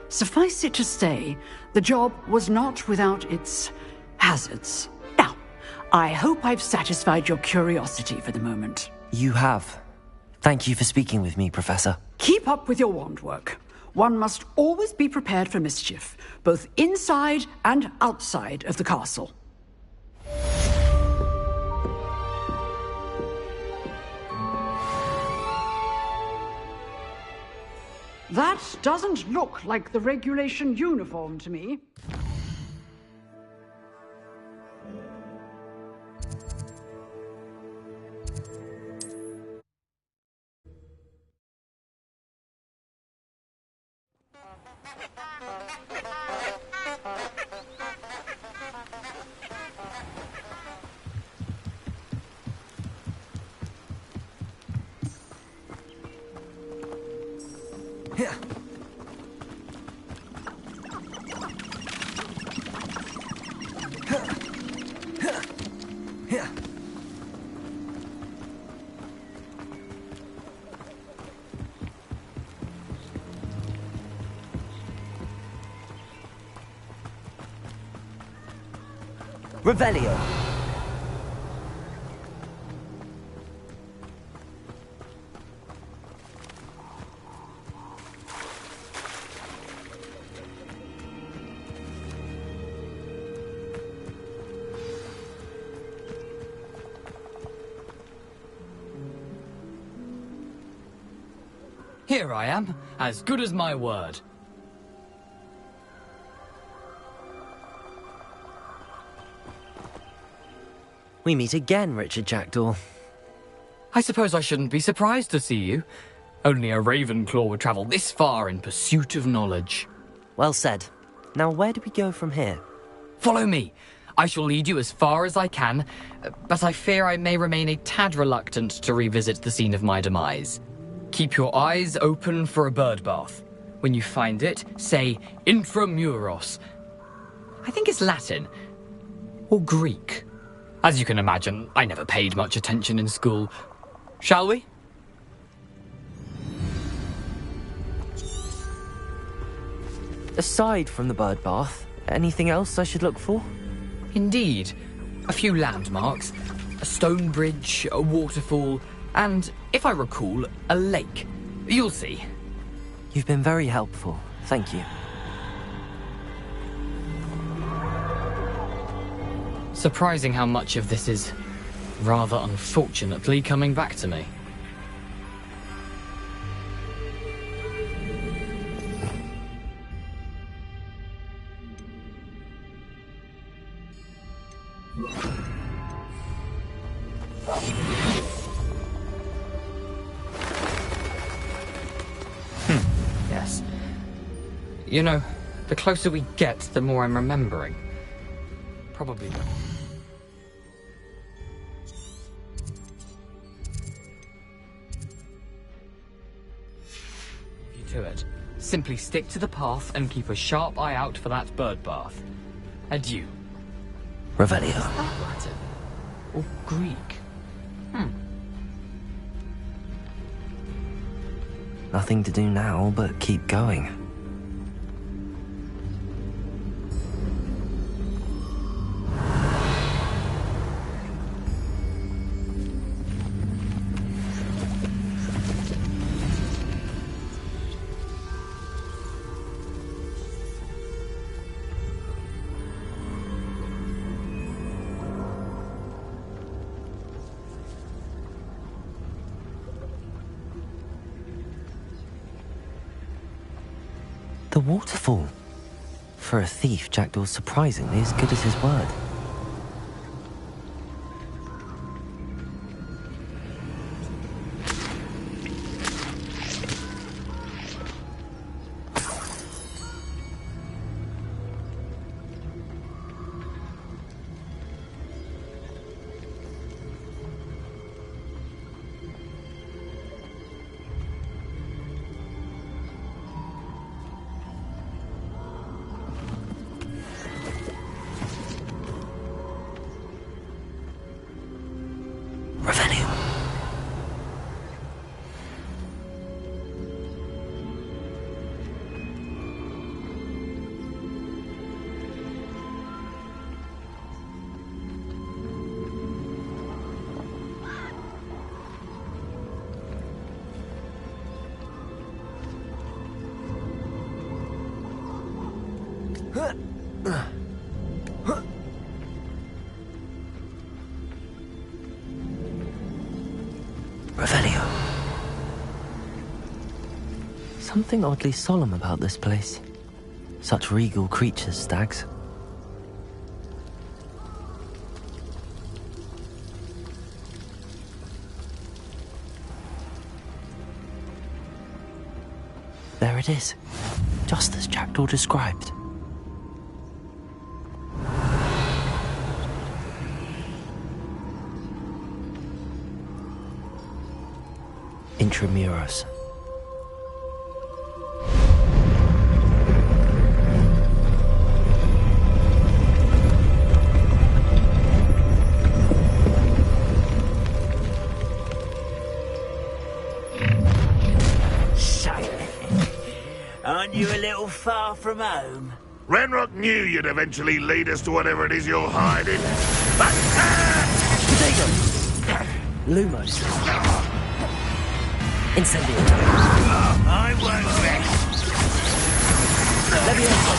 Suffice it to say, the job was not without its hazards. Now, I hope I've satisfied your curiosity for the moment. You have. Thank you for speaking with me, Professor. Keep up with your wand work. One must always be prepared for mischief, both inside and outside of the castle. That doesn't look like the regulation uniform to me. Revelio. Here I am, as good as my word. We meet again, Richard Jackdaw. I suppose I shouldn't be surprised to see you. Only a Ravenclaw would travel this far in pursuit of knowledge. Well said. Now where do we go from here? Follow me. I shall lead you as far as I can, but I fear I may remain a tad reluctant to revisit the scene of my demise. Keep your eyes open for a bird bath. When you find it, say intramuros. I think it's Latin. Or Greek. As you can imagine, I never paid much attention in school. Shall we? Aside from the bird bath, anything else I should look for? Indeed. A few landmarks, a stone bridge, a waterfall, and, if I recall, a lake. You'll see. You've been very helpful. Thank you. Surprising how much of this is, rather unfortunately, coming back to me. Yes. You know, the closer we get, the more I'm remembering. Probably not. To it. Simply stick to the path and keep a sharp eye out for that bird bath. Adieu. Revelio. Latin or Greek? Nothing to do now but keep going. The waterfall. For a thief, Jackdaw's surprisingly as good as his word. Revelio. Something oddly solemn about this place. Such regal creatures, stags. There it is, just as Jackdaw described. Intramuros. Aren't you a little far from home? Renrock knew you'd eventually lead us to whatever it is you're hiding. Potato! Lumos. Incendio. I won't rest. Levioso.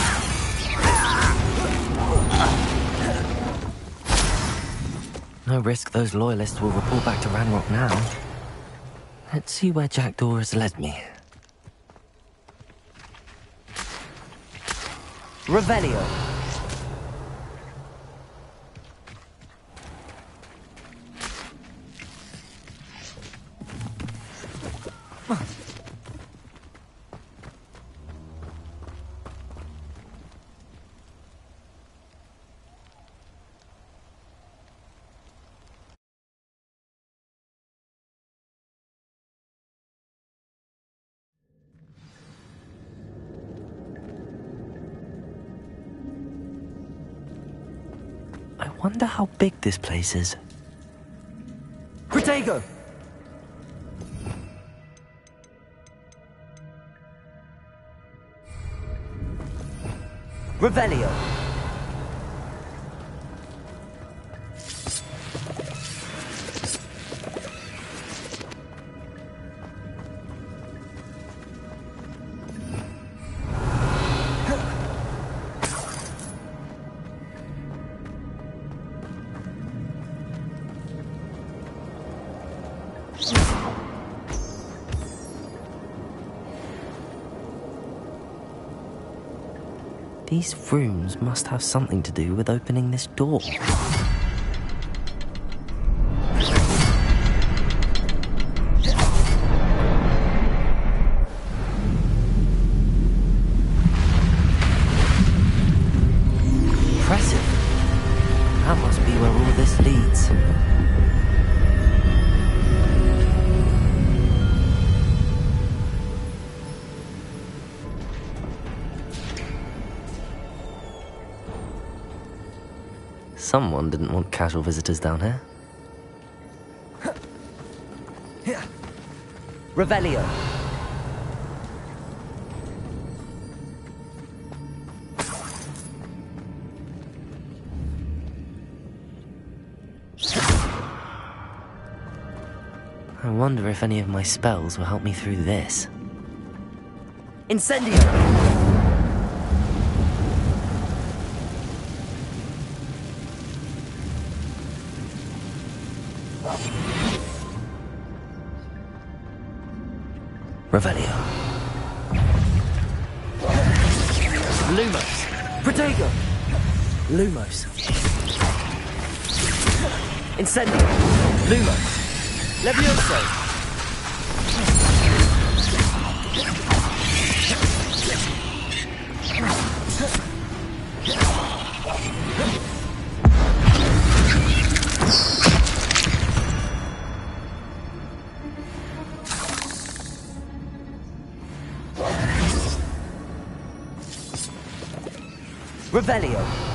No risk those loyalists will report back to Ranrock now. Let's see where Jackdaw has led me. Revelio. I wonder how big this place is. Protego! Revelio! These rooms must have something to do with opening this door. Impressive. That must be where all this leads. Someone didn't want casual visitors down here. Revelio. I wonder if any of my spells will help me through this. Incendio! Revelio. Lumos. Protego. Lumos. Incendio. Lumos. Levioso. Revelio.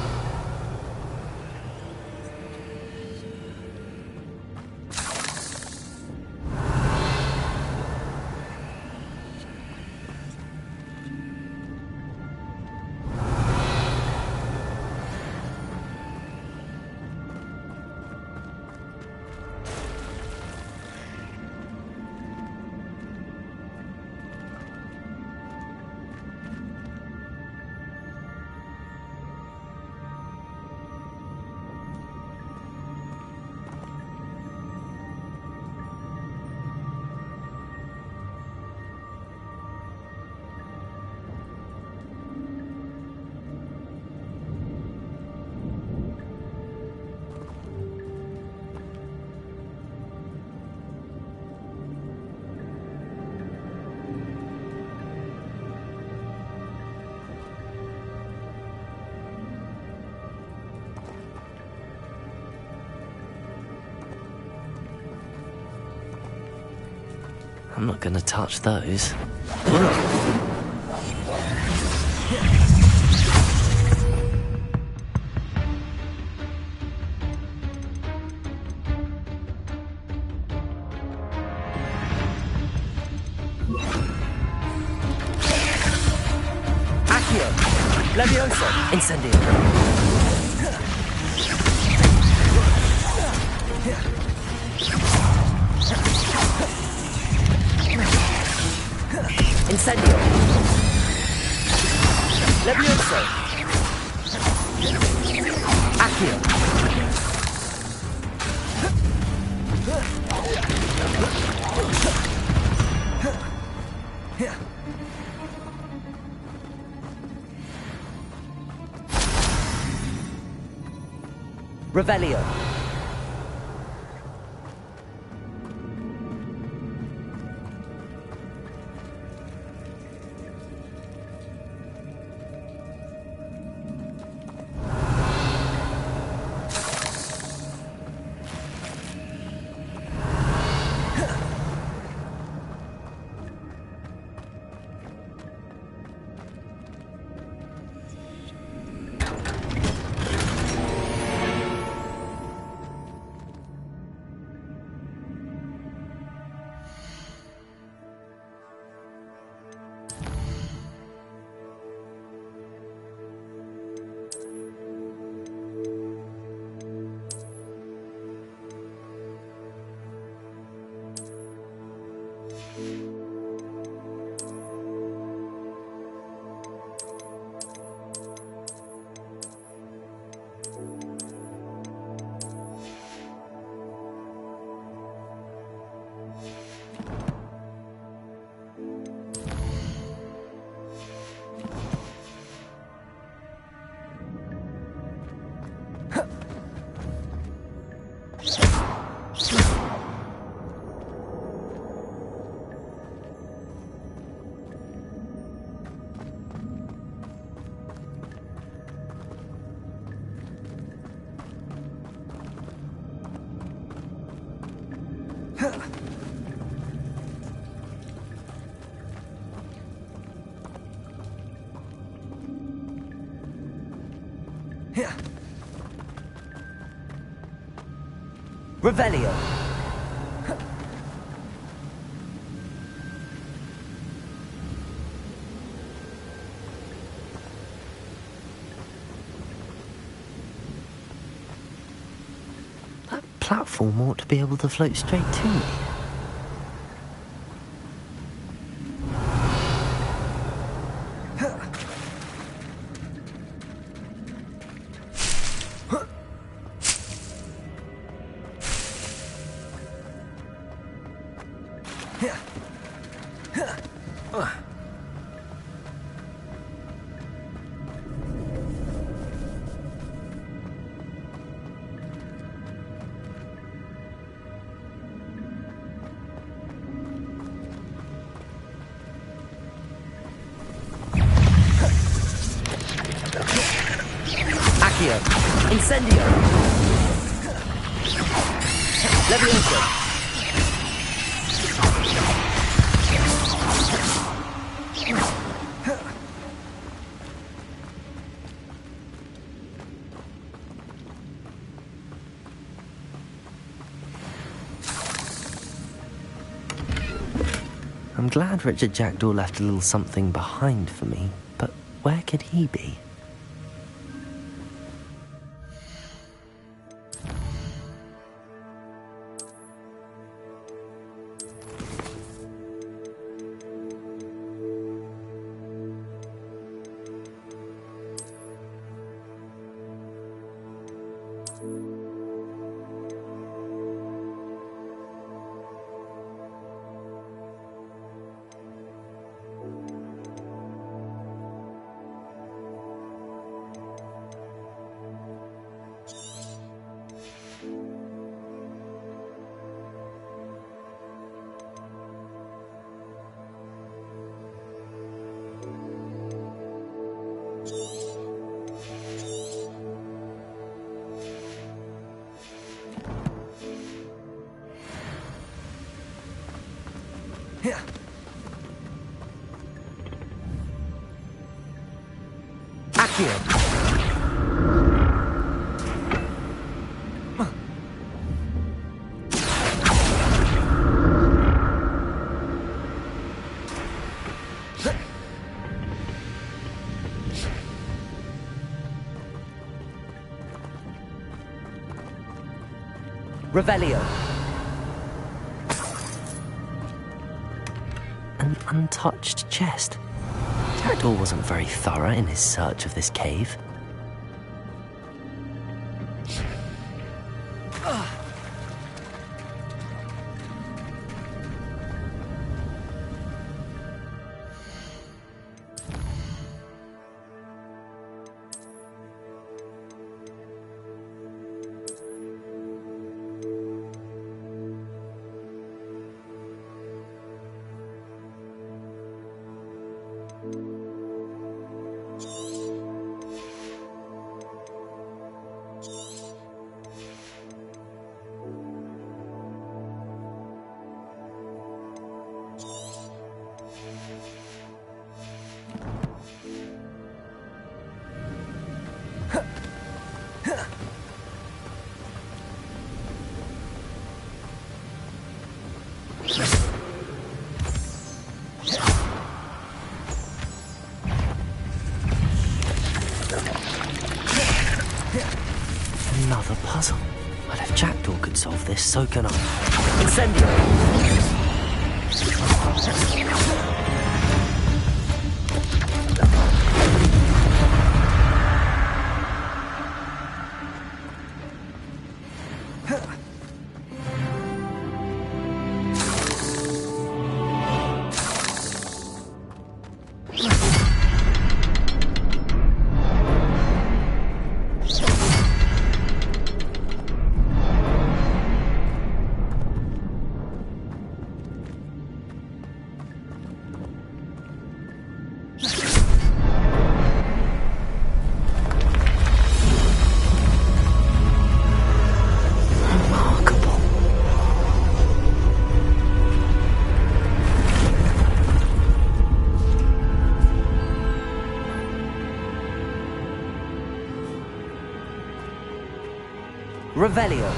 I'm not gonna touch those. Accio! Levioso! Incendio! Incendio! Levioso! Accio! Revelio. Revelio. That platform ought to be able to float straight to me. Incendio! Levioso! I'm glad Richard Jackdaw left a little something behind for me, but where could he be? Accio. Revelio. An untouched chest. Jackdaw wasn't very thorough in his search of this cave. Another puzzle. Well, if Jackdaw could solve this, so can I. Incendio. Revelio.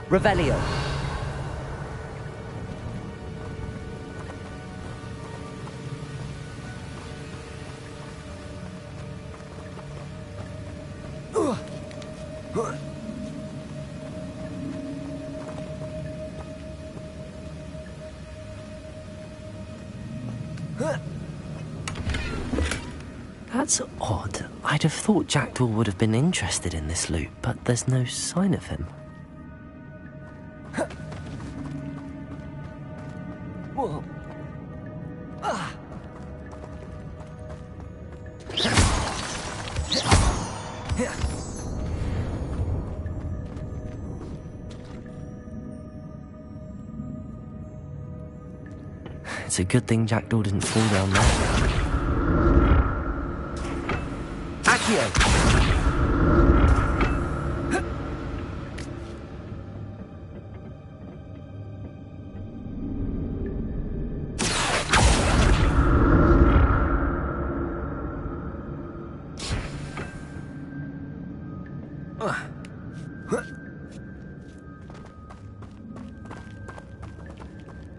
Revelio. That's odd. I'd have thought Jackdaw would have been interested in this loot, but there's no sign of him. Whoa. It's a good thing Jackdaw didn't fall down there. Accio.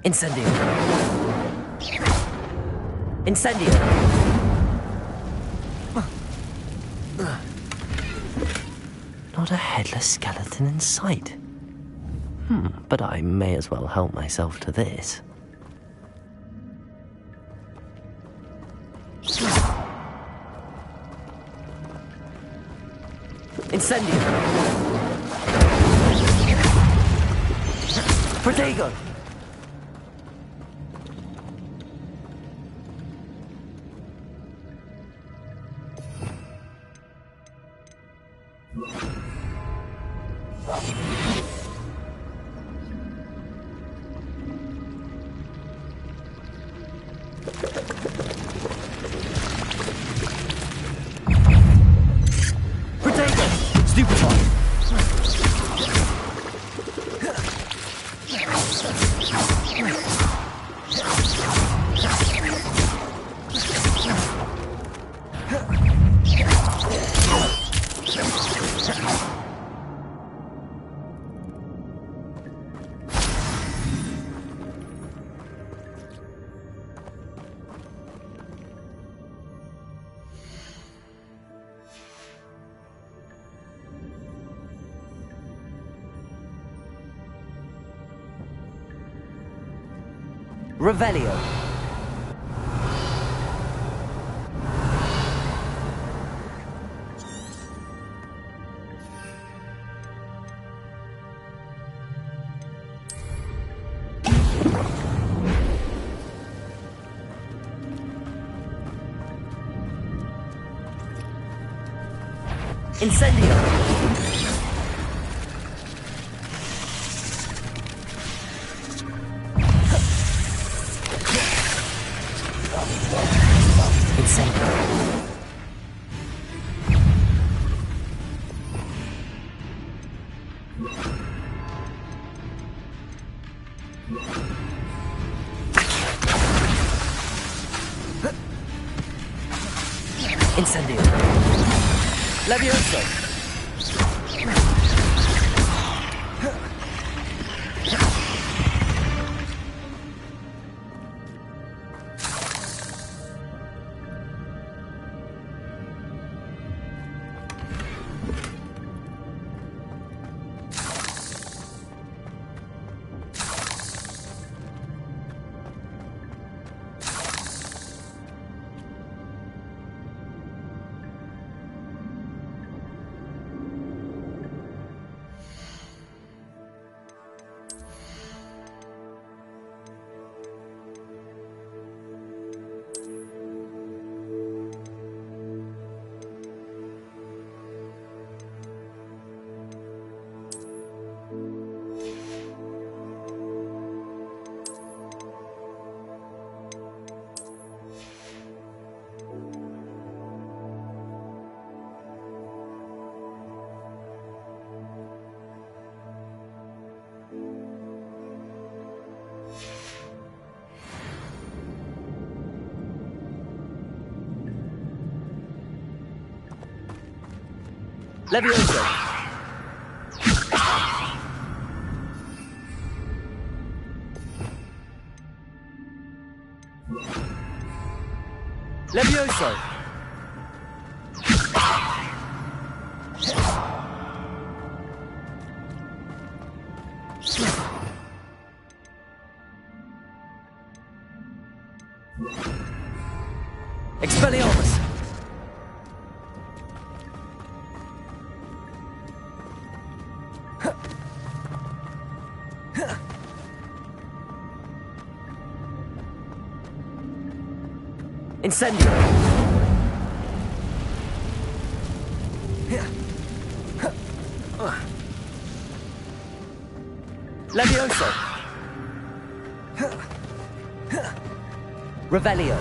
Incendio. Incendio. Not a headless skeleton in sight. But I may as well help myself to this. Incendio. Protego. Revelio. Incendio. Incendio. Levioso. Levioso. Levioso. Expelliarmus. Incendio. Levioso. Revelio.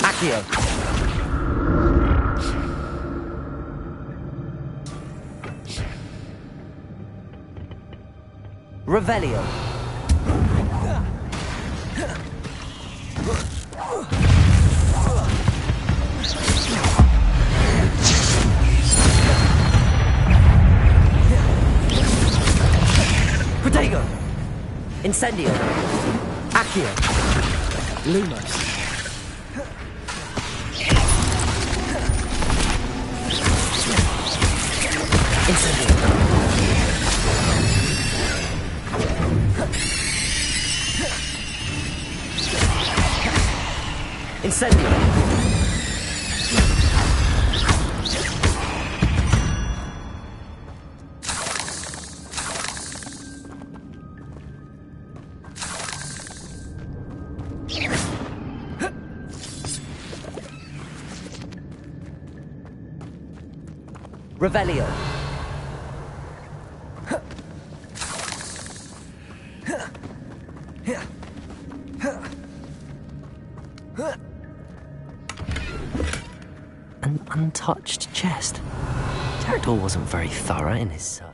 Accio. Revelio. Protego! Incendio! Accio! Lumos! Incendio! Incendio! Revelio. An untouched chest. Jackdaw wasn't very thorough in his search.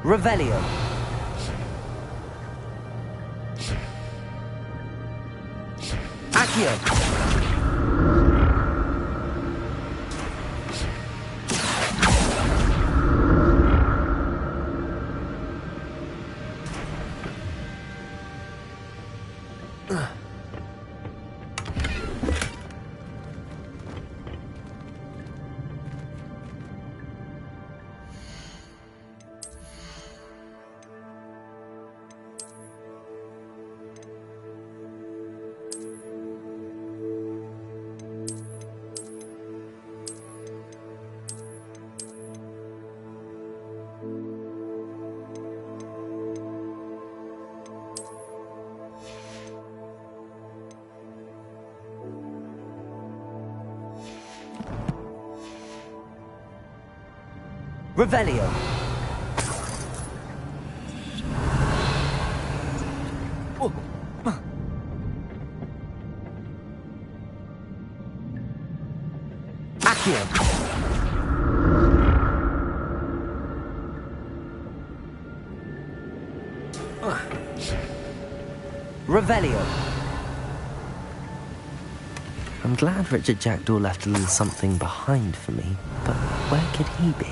Revelio. Accio. Revelio. Accio. Revelio. I'm glad Richard Jackdaw left a little something behind for me, but where could he be?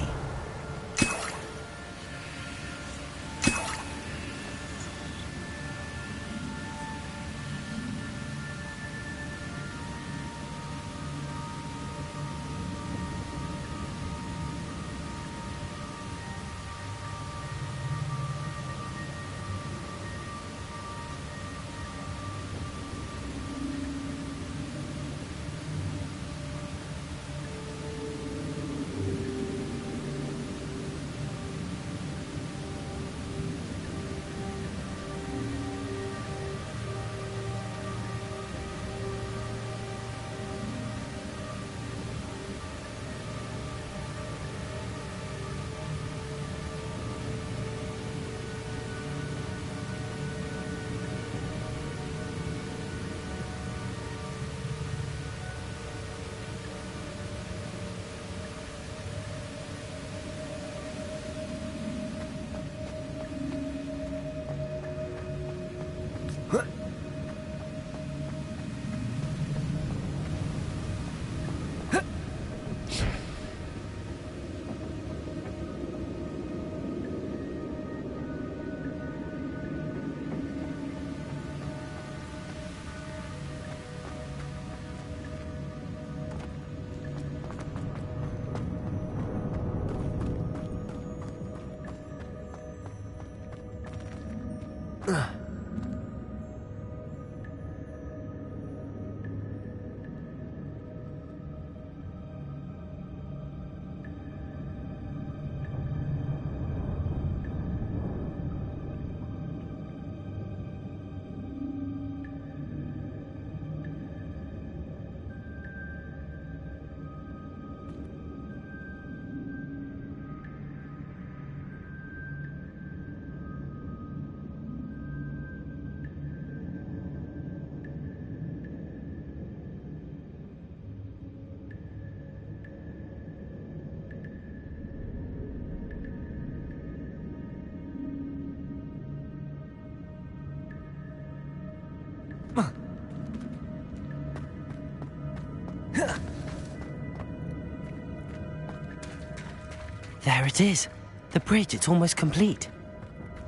There it is. The bridge, it's almost complete.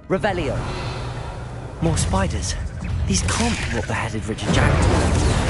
Revelio. More spiders. These can't be what beheaded Richard Jackdaw.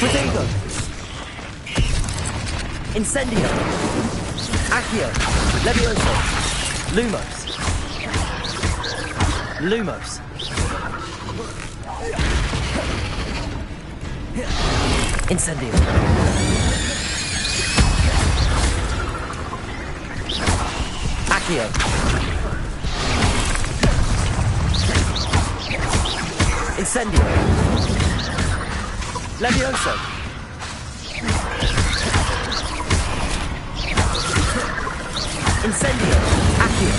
Protego. Incendio. Accio. Levioso. Lumos. Lumos. Incendio. Accio. Incendio. Levioso. Incendio. Accio.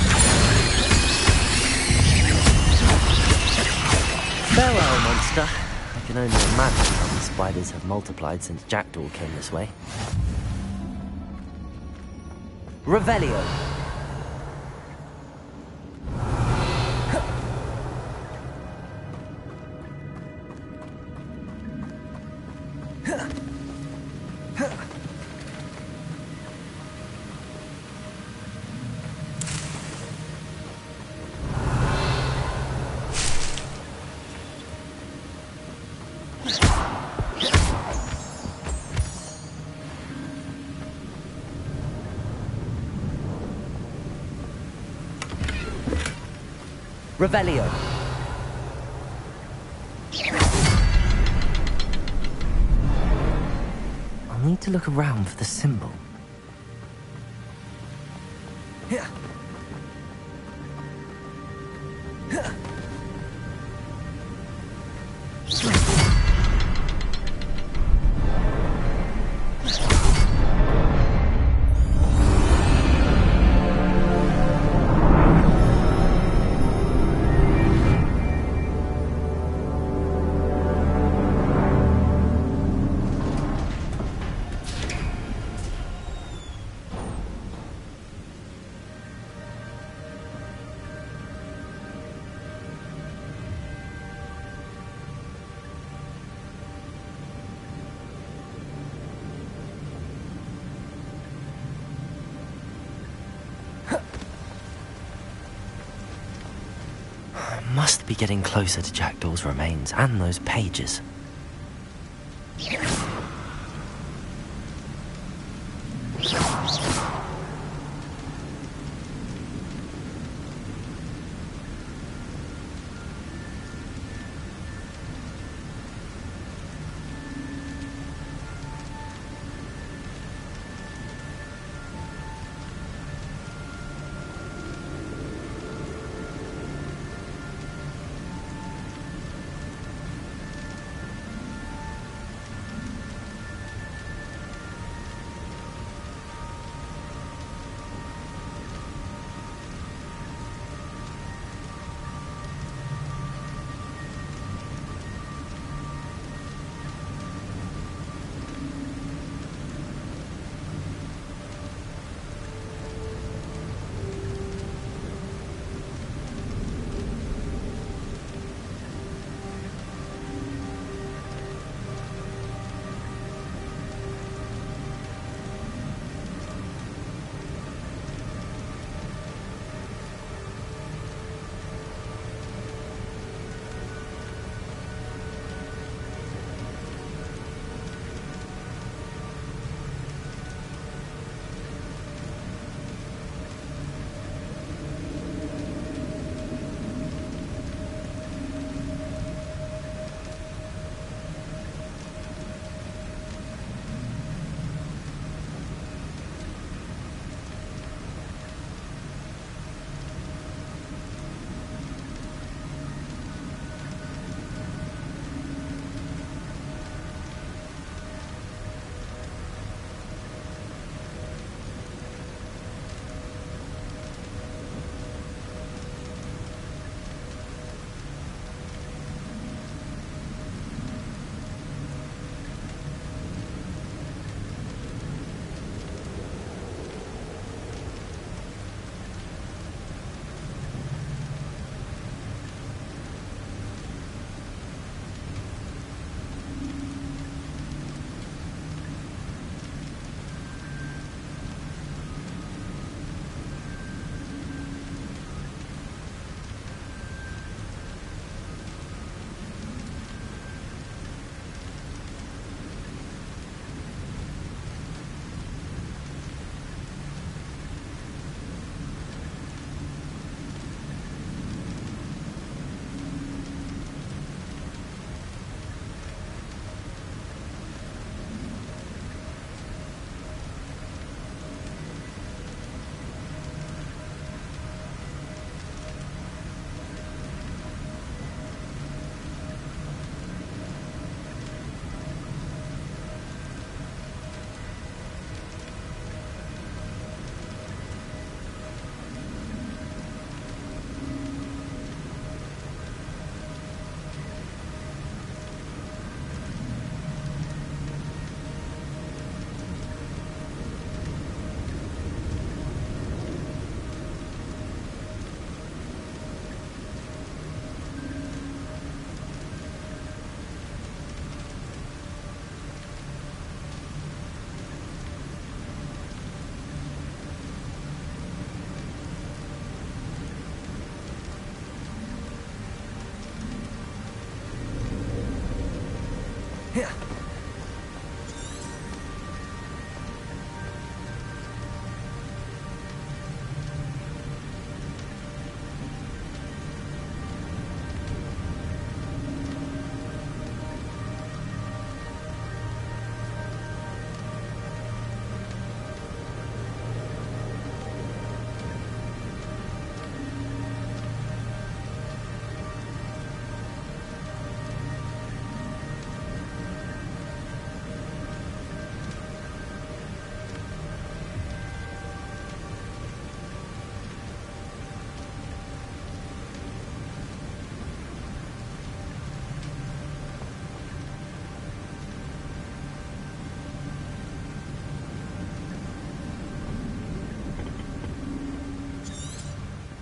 Farewell, monster. I can only imagine how the spiders have multiplied since Jackdaw came this way. Revelio. Revelio. I'll need to look around for the symbol. Must be getting closer to Jackdaw's remains and those pages.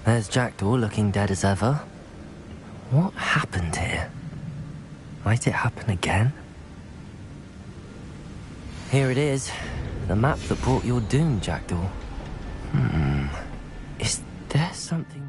There's Jackdaw looking dead as ever. What happened here? Might it happen again? Here it is. The map that brought your doom, Jackdaw. Is there something...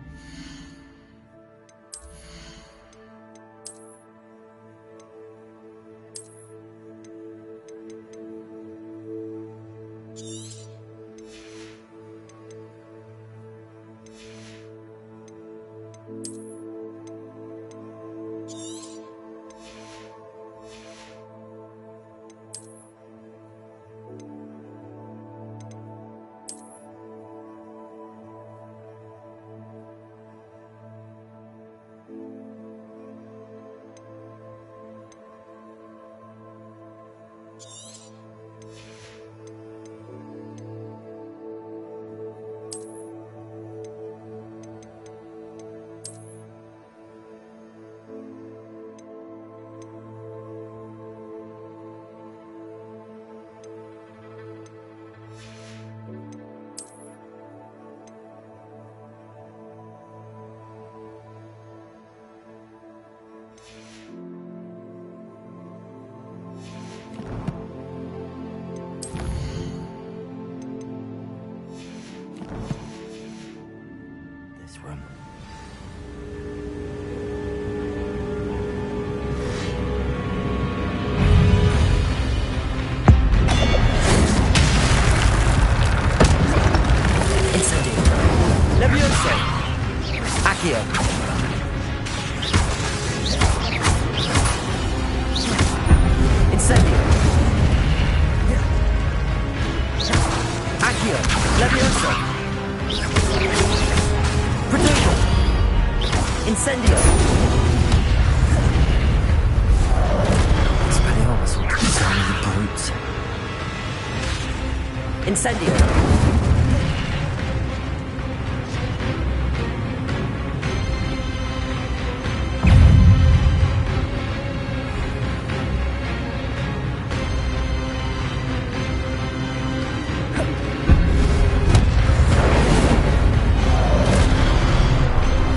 Incendio.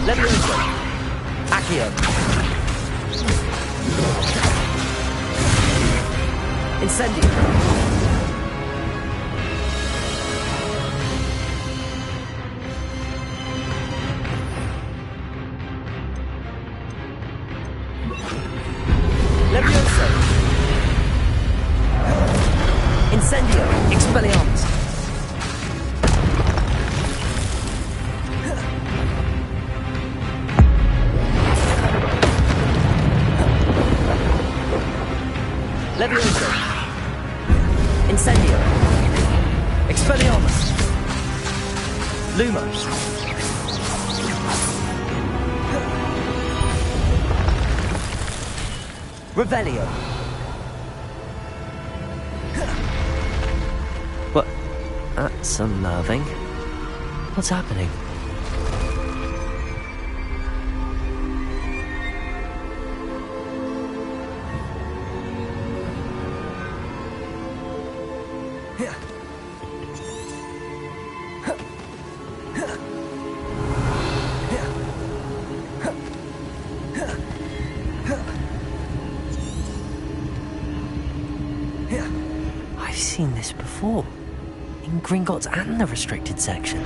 Levioso. Accio. Incendio. Levioso. Incendio. Expelliarmus. Levioso. Incendio. Expelliarmus. Lumos. Revelio. What? That's unnerving. What's happening? I've seen this before. In Gringotts and the restricted section.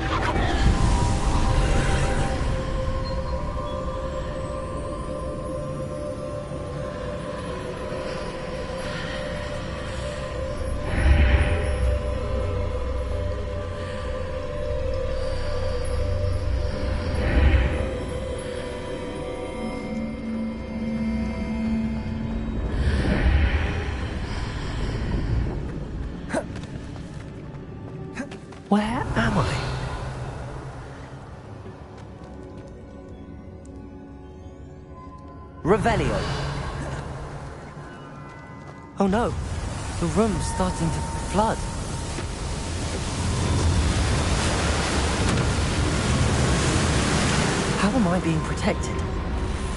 Revelio. Oh no, the room's starting to flood. How am I being protected?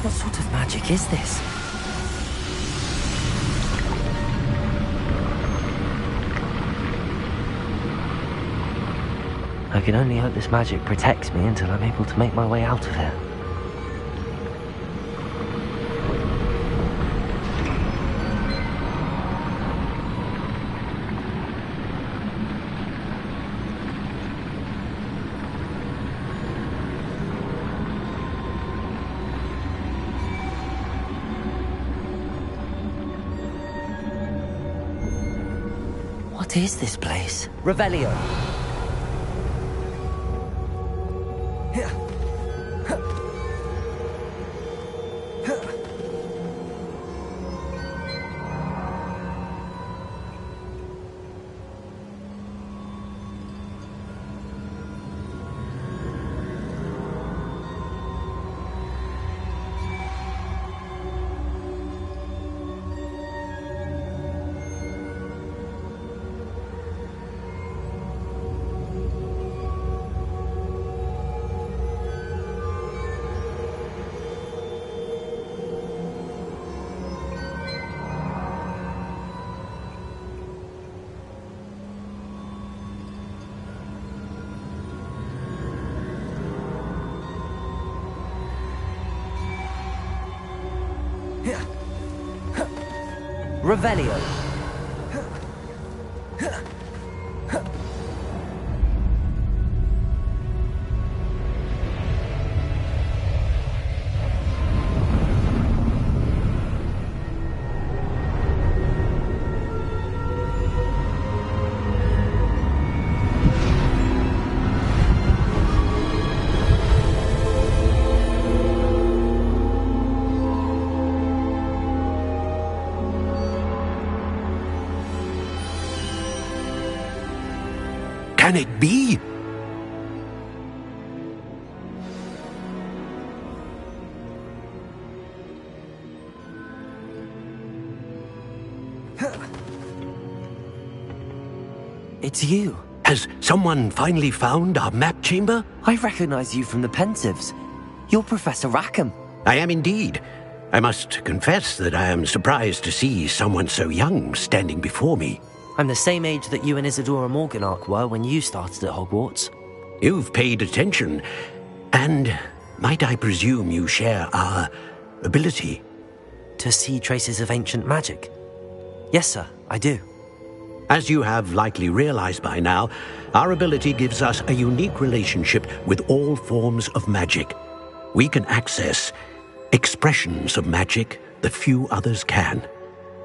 What sort of magic is this? I can only hope this magic protects me until I'm able to make my way out of here. What is this place? Revelio. Revelio. Can it be? It's you. Has someone finally found our map chamber? I recognize you from the Pensives. You're Professor Rackham. I am indeed. I must confess that I am surprised to see someone so young standing before me. I'm the same age that you and Isadora Morganach were when you started at Hogwarts. You've paid attention, and might I presume you share our ability? To see traces of ancient magic? Yes, sir, I do. As you have likely realized by now, our ability gives us a unique relationship with all forms of magic. We can access expressions of magic that few others can.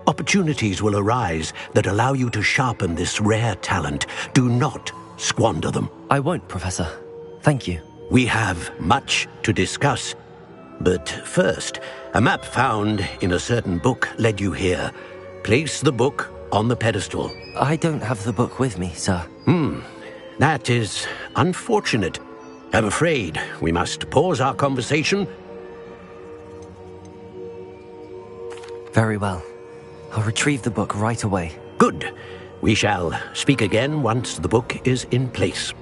Opportunities will arise that allow you to sharpen this rare talent. Do not squander them. I won't, Professor. Thank you. We have much to discuss. But first, a map found in a certain book led you here. Place the book on the pedestal. I don't have the book with me, sir. That is unfortunate. I'm afraid we must pause our conversation. Very well. I'll retrieve the book right away. Good. We shall speak again once the book is in place.